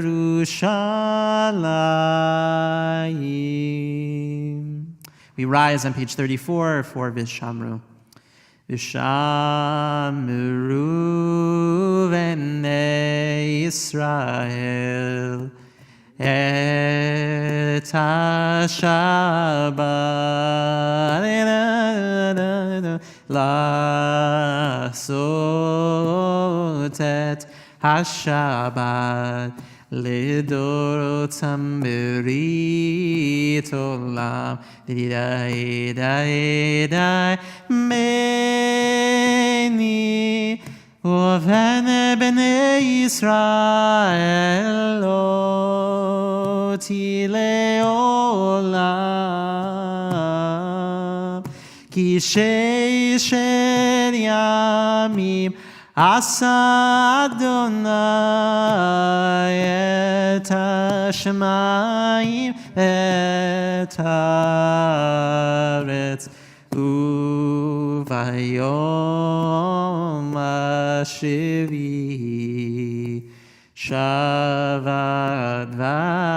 Yerushalayim. We rise on page 34 for Vishamru. V'shamru v'nei Yisrael et ha-Shabbat לעשות את השבת לדורותם ברית עולם די די די מני ובן בני ישראל אותי לעולם כי ששת ימים עשה אדוני את השמיים ואת הארץ וביום השביעי שבת וינפש.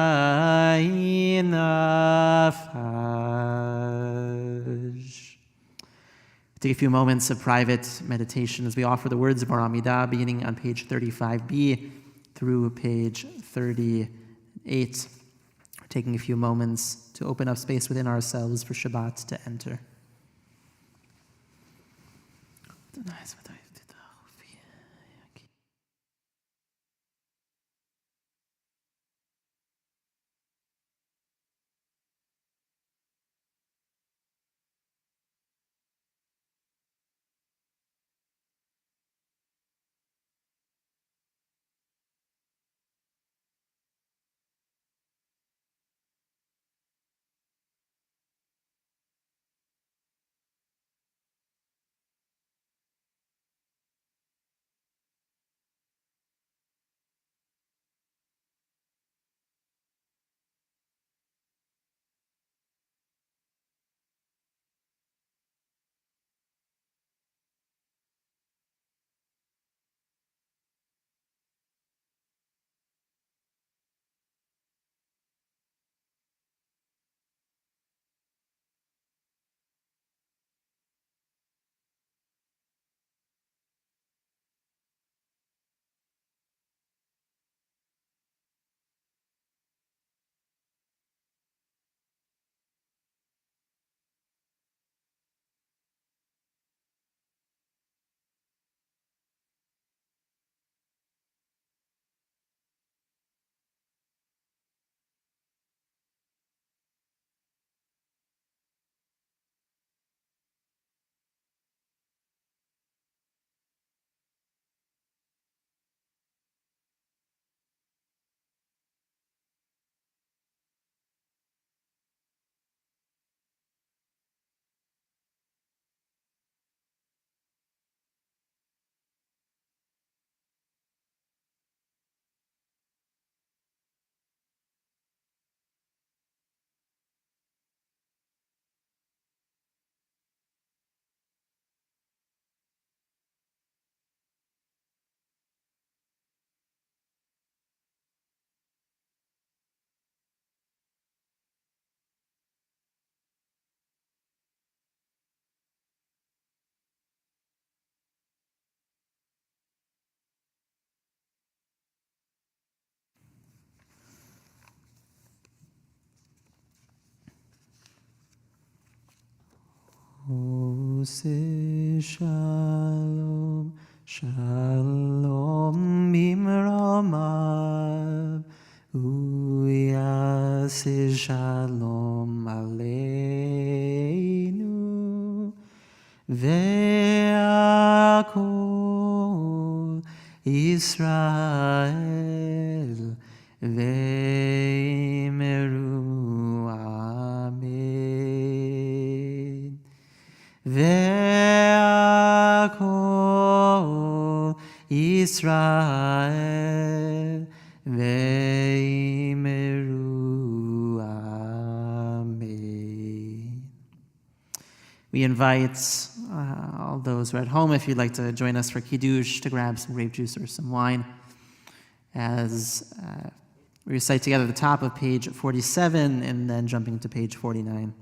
Take a few moments of private meditation as we offer the words of our Amidah, beginning on page 35b through page 38. We're taking a few moments to open up space within ourselves for Shabbat to enter. Ose shalom, shalom bimromav, uyase shalom aleinu, ve'akol Israel, ve'meru amen. Ve'akol Israel ve'imeru amen. We invite all those who are at home, if you'd like to join us for Kiddush, to grab some grape juice or some wine as we recite together the top of page 47 and then jumping to page 49.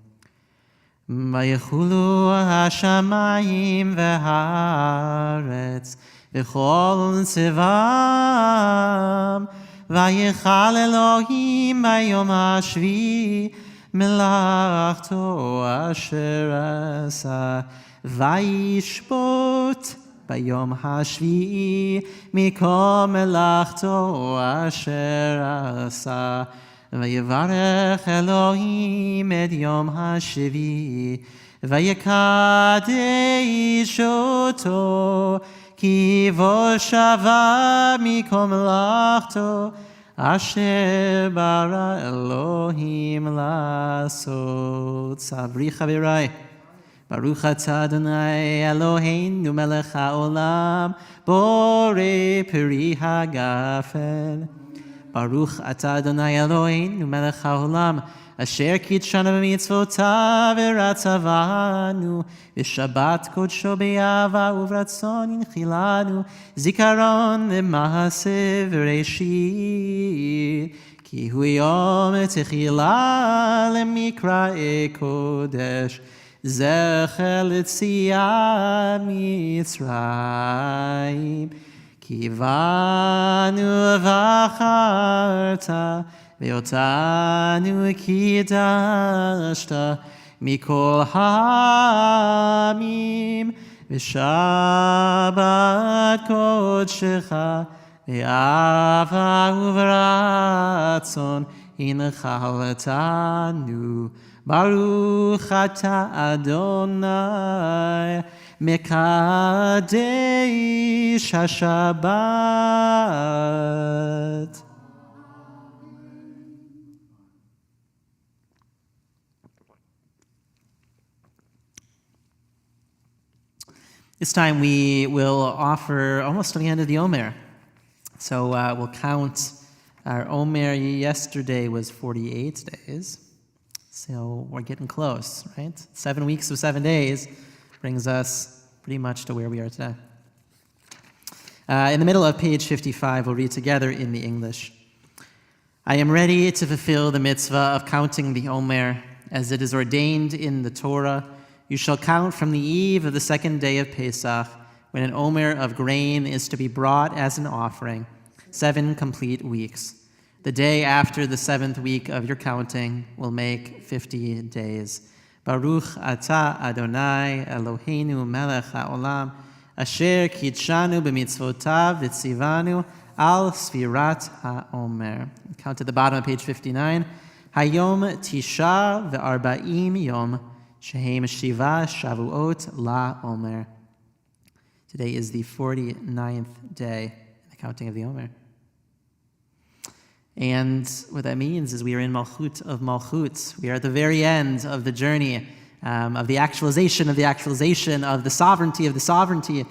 ויחולו השמיים והארץ וכל צבאם, ויחל אלוהים ביום השביעי מלאכתו אשר עשה, וישפוט ביום השביעי מכל מלאכתו אשר עשה. ויברך אלוהים את יום השביעי, ויקדש אותו, כי בו שבה מכל מלאכתו אשר ברא אלוהים לעשות. סברי חבריי, ברוך אתה אדוני אלוהינו מלך העולם, בורא פרי הגפן. ברוך אתה אדוני אלוהינו מלך העולם, אשר קידשנו במצוותיו ורצבנו, ושבת קודשו באהבה וברצון הנחילנו, זיכרון למעשה בראשית. כי הוא יום תחילה למקראי קודש, זכר ליציאת מצרים. כי באנו ובחרת, ואותנו קידשת מכל העמים, בשבת קודשך באהבה וברצון הנחלתנו. ברוך אתה אדוני מקדש השבת. This time we will offer almost to the end of the Omer. So we'll count. Our Omer yesterday was 48 days. So we're getting close, right? 7 weeks of 7 days brings us pretty much to where we are today. In the middle of page 55, we'll read together in the English. I am ready to fulfill the mitzvah of counting the Omer as it is ordained in the Torah. You shall count from the eve of the second day of Pesach, when an omer of grain is to be brought as an offering, 7 complete weeks. The day after the 7th week of your counting will make 50 days. Baruch atah Adonai Eloheinu melech haolam, asher kidshanu b'mitzvotav v'tzivanu al sfirat ha'omer. Count at the bottom of page 59. Hayom tisha ve'arba'im yom. Shehem Shiva Shavuot La Omer. Today is the 49th day in the counting of the Omer. And what that means is we are in Malchut of Malchut. We are at the very end of the journey of the actualization of the sovereignty of the sovereignty.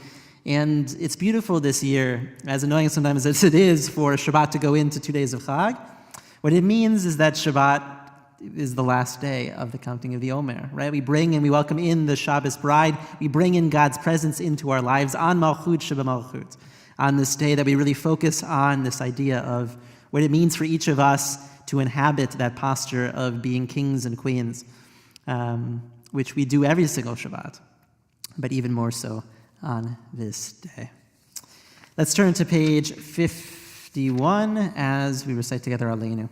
And it's beautiful this year, as annoying sometimes as it is for Shabbat to go into 2 days of Chag. What it means is that Shabbat is the last day of the counting of the Omer, right? We bring and we welcome in the Shabbos bride. We bring in God's presence into our lives on Malchut Sheba Malchut, on this day that we really focus on this idea of what it means for each of us to inhabit that posture of being kings and queens, which we do every single Shabbat, but even more so on this day. Let's turn to page 51 as we recite together Aleinu.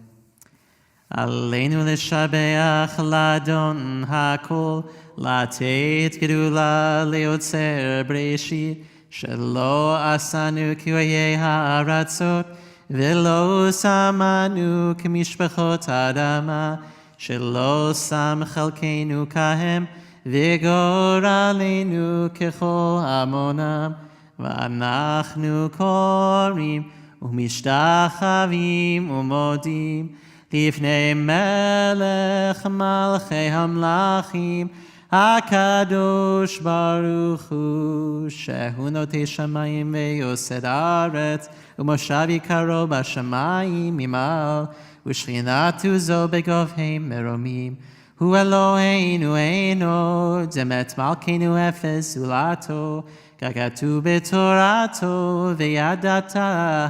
Aleinu l'shabeach l'adon hakol, לתת גדולה ליוצר בראשית, שלא עשנו כאויי הארצות, ולא שמנו כמשפחות האדמה, שלא שם חלקנו כהם, וגורלנו ככל עמונם, ואנחנו קוראים ומשתחווים ומודים לפני מלך מלכי המלכים, הקדוש ברוך הוא, שהוא נוטה שמיים ויוסד הארץ, ומושב יקרו בשמיים ממעל, ושכינתו זו בגבהי מרומים. הוא אלוהינו אין עוד, אמת מלכנו אפס זולתו, ככתוב בתורתו, וידעת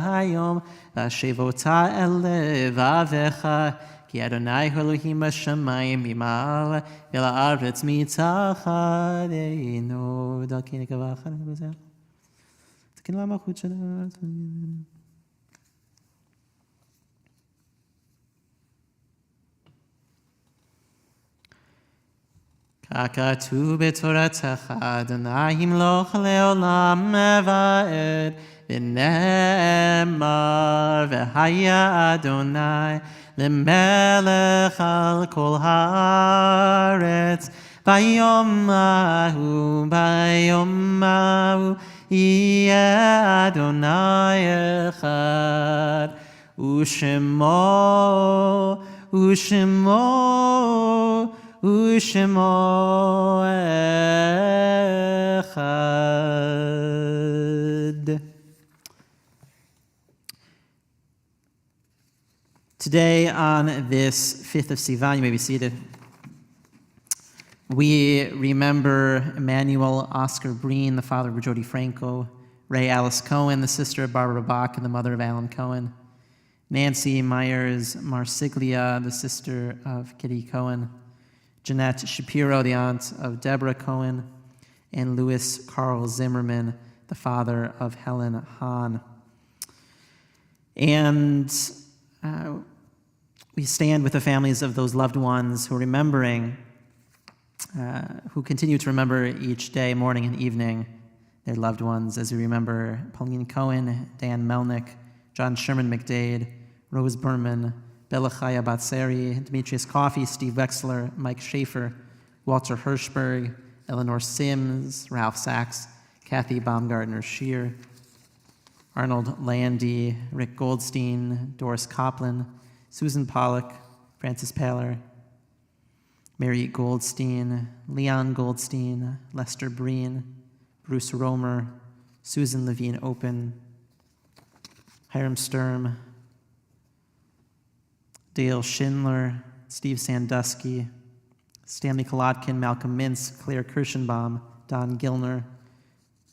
היום, והשב אותה אל לבביך, כי אדוני אלוהים בשמיים ממעל ולארץ מתחתינו. דרכי נקבה אחת בזה. תקן למלכות שלנו. ככתוב בתורתך, אדוני ימלוך לעולם ועד, ונאמר, והיה אדוני למלך על כל הארץ, ביום ההוא יהיה אדוני אחד, ושמו אחד. Today, on this 5th of Sivan, you may be seated, we remember Emmanuel Oscar Breen, the father of Jody Franco, Ray Alice Cohen, the sister of Barbara Bach and the mother of Alan Cohen, Nancy Myers Marsiglia, the sister of Kitty Cohen, Jeanette Shapiro, the aunt of Deborah Cohen, and Louis Carl Zimmerman, the father of Helen Hahn. And we stand with the families of those loved ones who are remembering, who continue to remember each day, morning and evening, their loved ones, as we remember Pauline Cohen, Dan Melnick, John Sherman McDade, Rose Berman, Bella Chaya Batseri, Demetrius Coffey, Steve Wexler, Mike Schaefer, Walter Hirschberg, Eleanor Sims, Ralph Sachs, Kathy Baumgartner-Scheer, Arnold Landy, Rick Goldstein, Doris Copland, Susan Pollock, Francis Paler, Mary Goldstein, Leon Goldstein, Lester Breen, Bruce Romer, Susan Levine Open, Hiram Sturm, Dale Schindler, Steve Sandusky, Stanley Kolodkin, Malcolm Mintz, Claire Kirschenbaum, Don Gilner,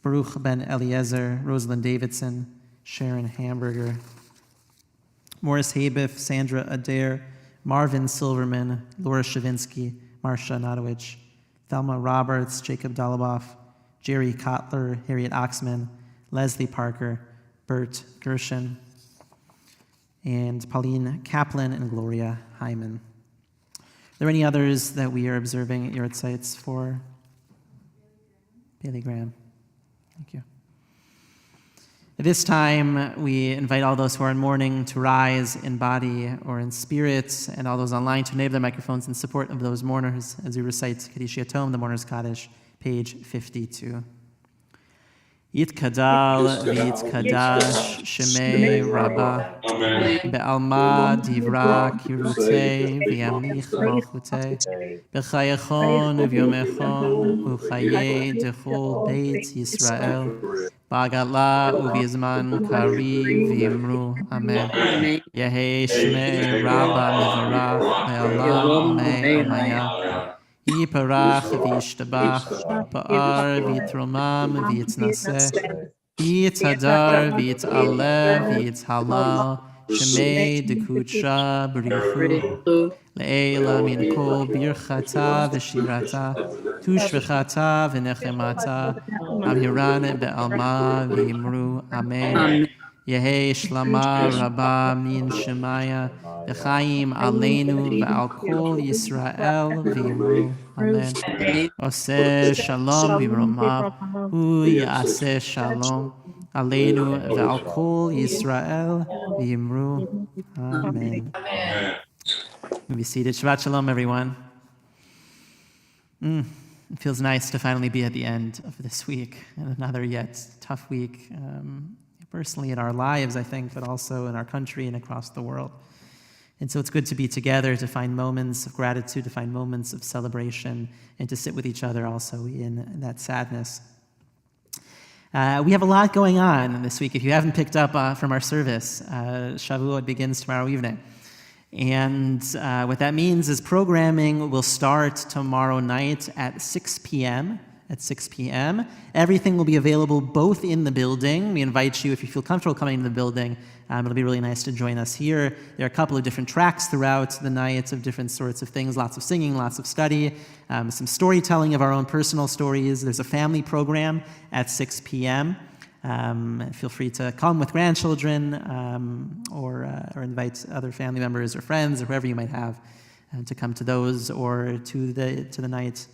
Baruch Ben Eliezer, Rosalind Davidson, Sharon Hamburger, Morris Habiff, Sandra Adair, Marvin Silverman, Laura Shavinsky, Marcia Nadowich, Thelma Roberts, Jacob Doloboff, Jerry Kotler, Harriet Oxman, Leslie Parker, Bert Gershon, and Pauline Kaplan and Gloria Hyman. Are there any others that we are observing at your sites for? Bailey Graham. Thank you. At this time, we invite all those who are in mourning to rise in body or in spirit, and all those online to enable their microphones in support of those mourners as we recite Kaddish Yatom, the Mourner's Kaddish, page 52. Yitkadal v'yitkadash shemei Rabbah be'alma divra kirutei v'yamlich malchutei b'chayachon v'yomechon u'chayei dechol beit Yisrael b'agala u'v'yizman kari v'yimru. Amen. Yehei shmei Rabbah mivarach be'olam me'amaya Yiparach v'yishtabach, ba'ar v'yitromam v'yitnaseh, v'yitadar v'yitaleh v'yithalal, shemei dekutra b'richu, le'ela min kol birchata v'shirata, tushvechata v'nechemata, amhiran be'alma v'yimru. Amen. Yehei shlama rabba min shemaya, v'chaim aleinu v'al kol Yisrael v'yimru. Amen. Oseh shalom v'romav, hu ya'aseh shalom aleinu v'al kol Yisrael v'yimru. Amen. Be seated. Shabbat shalom, everyone. It feels nice to finally be at the end of this week, and another yet tough week. Personally in our lives, I think, but also in our country and across the world. And so it's good to be together, to find moments of gratitude, to find moments of celebration, and to sit with each other also in that sadness. We have a lot going on this week. If you haven't picked up from our service, Shavuot begins tomorrow evening. And what that means is programming will start tomorrow night at 6 p.m. at 6 p.m. Everything will be available both in the building. We invite you, if you feel comfortable coming to the building, it'll be really nice to join us here. There are a couple of different tracks throughout the night of different sorts of things, lots of singing, lots of study, some storytelling of our own personal stories. There's a family program at 6 p.m. Feel free to come with grandchildren or invite other family members or friends or whoever you might have to come to those or to the night,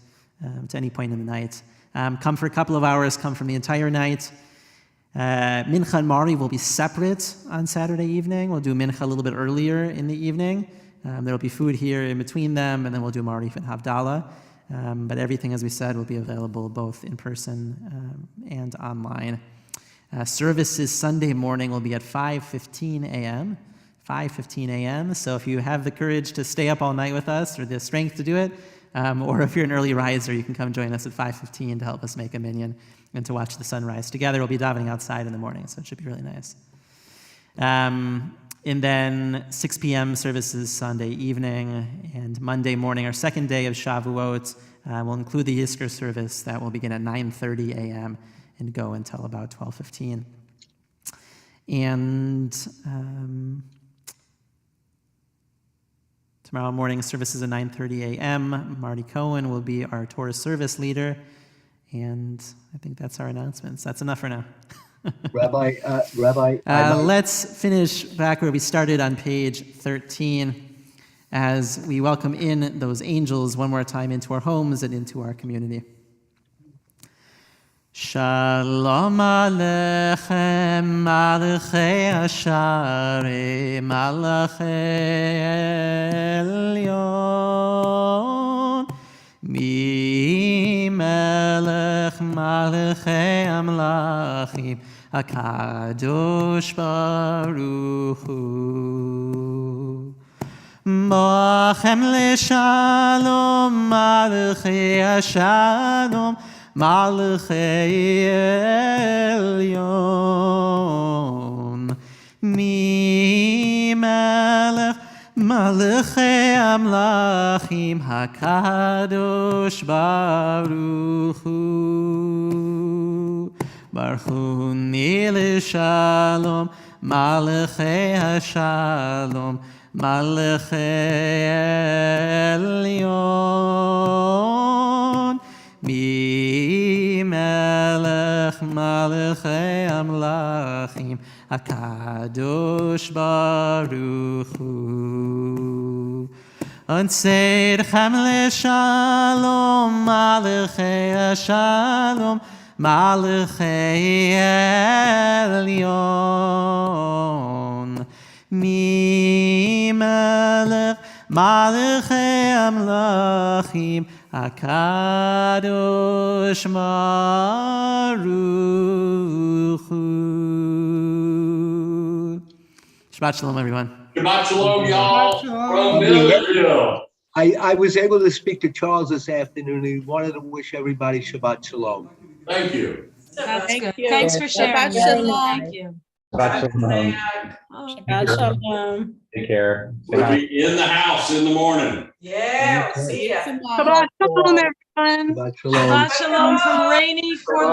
to any point in the night. Come for a couple of hours, come from the entire night. Mincha and Mari will be separate on Saturday evening. We'll do Mincha a little bit earlier in the evening. There will be food here in between them, and then we'll do Marif and Havdalah. But everything, as we said, will be available both in person and online. Services Sunday morning will be at 5:15 a.m. 5:15 a.m. So if you have the courage to stay up all night with us or the strength to do it, or if you're an early riser, you can come join us at 5:15 to help us make a minyan and to watch the sunrise together. We'll be davening outside in the morning, so it should be really nice. And then 6 p.m. services Sunday evening, and Monday morning, our second day of Shavuot, will include the Yizkor service that will begin at 9:30 a.m. and go until about 12:15. And tomorrow morning services at 9:30 a.m. Marty Cohen will be our Torah service leader. And I think that's our announcements. That's enough for now. Rabbi, let's finish back where we started on page 13 as we welcome in those angels one more time into our homes and into our community. Shalom Aleichem, Malachei Hasharim, Malachei Elyon, Mi Melech Malachei Amlachim, HaKadosh Baruch Hu. Mo'achem leShalom, Malachei Hashalom, Malachei Elyon, Mi Melech Malachei Amlachim, HaKadosh Baruch Hu. Baruch Hu leShalom, Malachei Hashalom, Malachei Elyon, Mi Melech Malachei Amlachim, HaKadosh Baruch Hu. Und Seidchem leShalom, Malachei Hashalom, Malachei Elyon, Mi Melech Malachei Amlachim, HaKadosh Baruch Hu. Shabbat Shalom, everyone. Shabbat Shalom, y'all. From Millersville. I was able to speak to Charles this afternoon. He wanted to wish everybody Shabbat Shalom. Thank you. Thank you. Thanks for sharing. Shabbat Shalom. Thank you. Shabbat Shalom. Shabbat Shalom. Take care. We'll be in the house in the morning. Yeah, we'll see ya. Shabbat Shalom, everyone. Shabbat Shalom. Shabbat Shalom from rainy Fort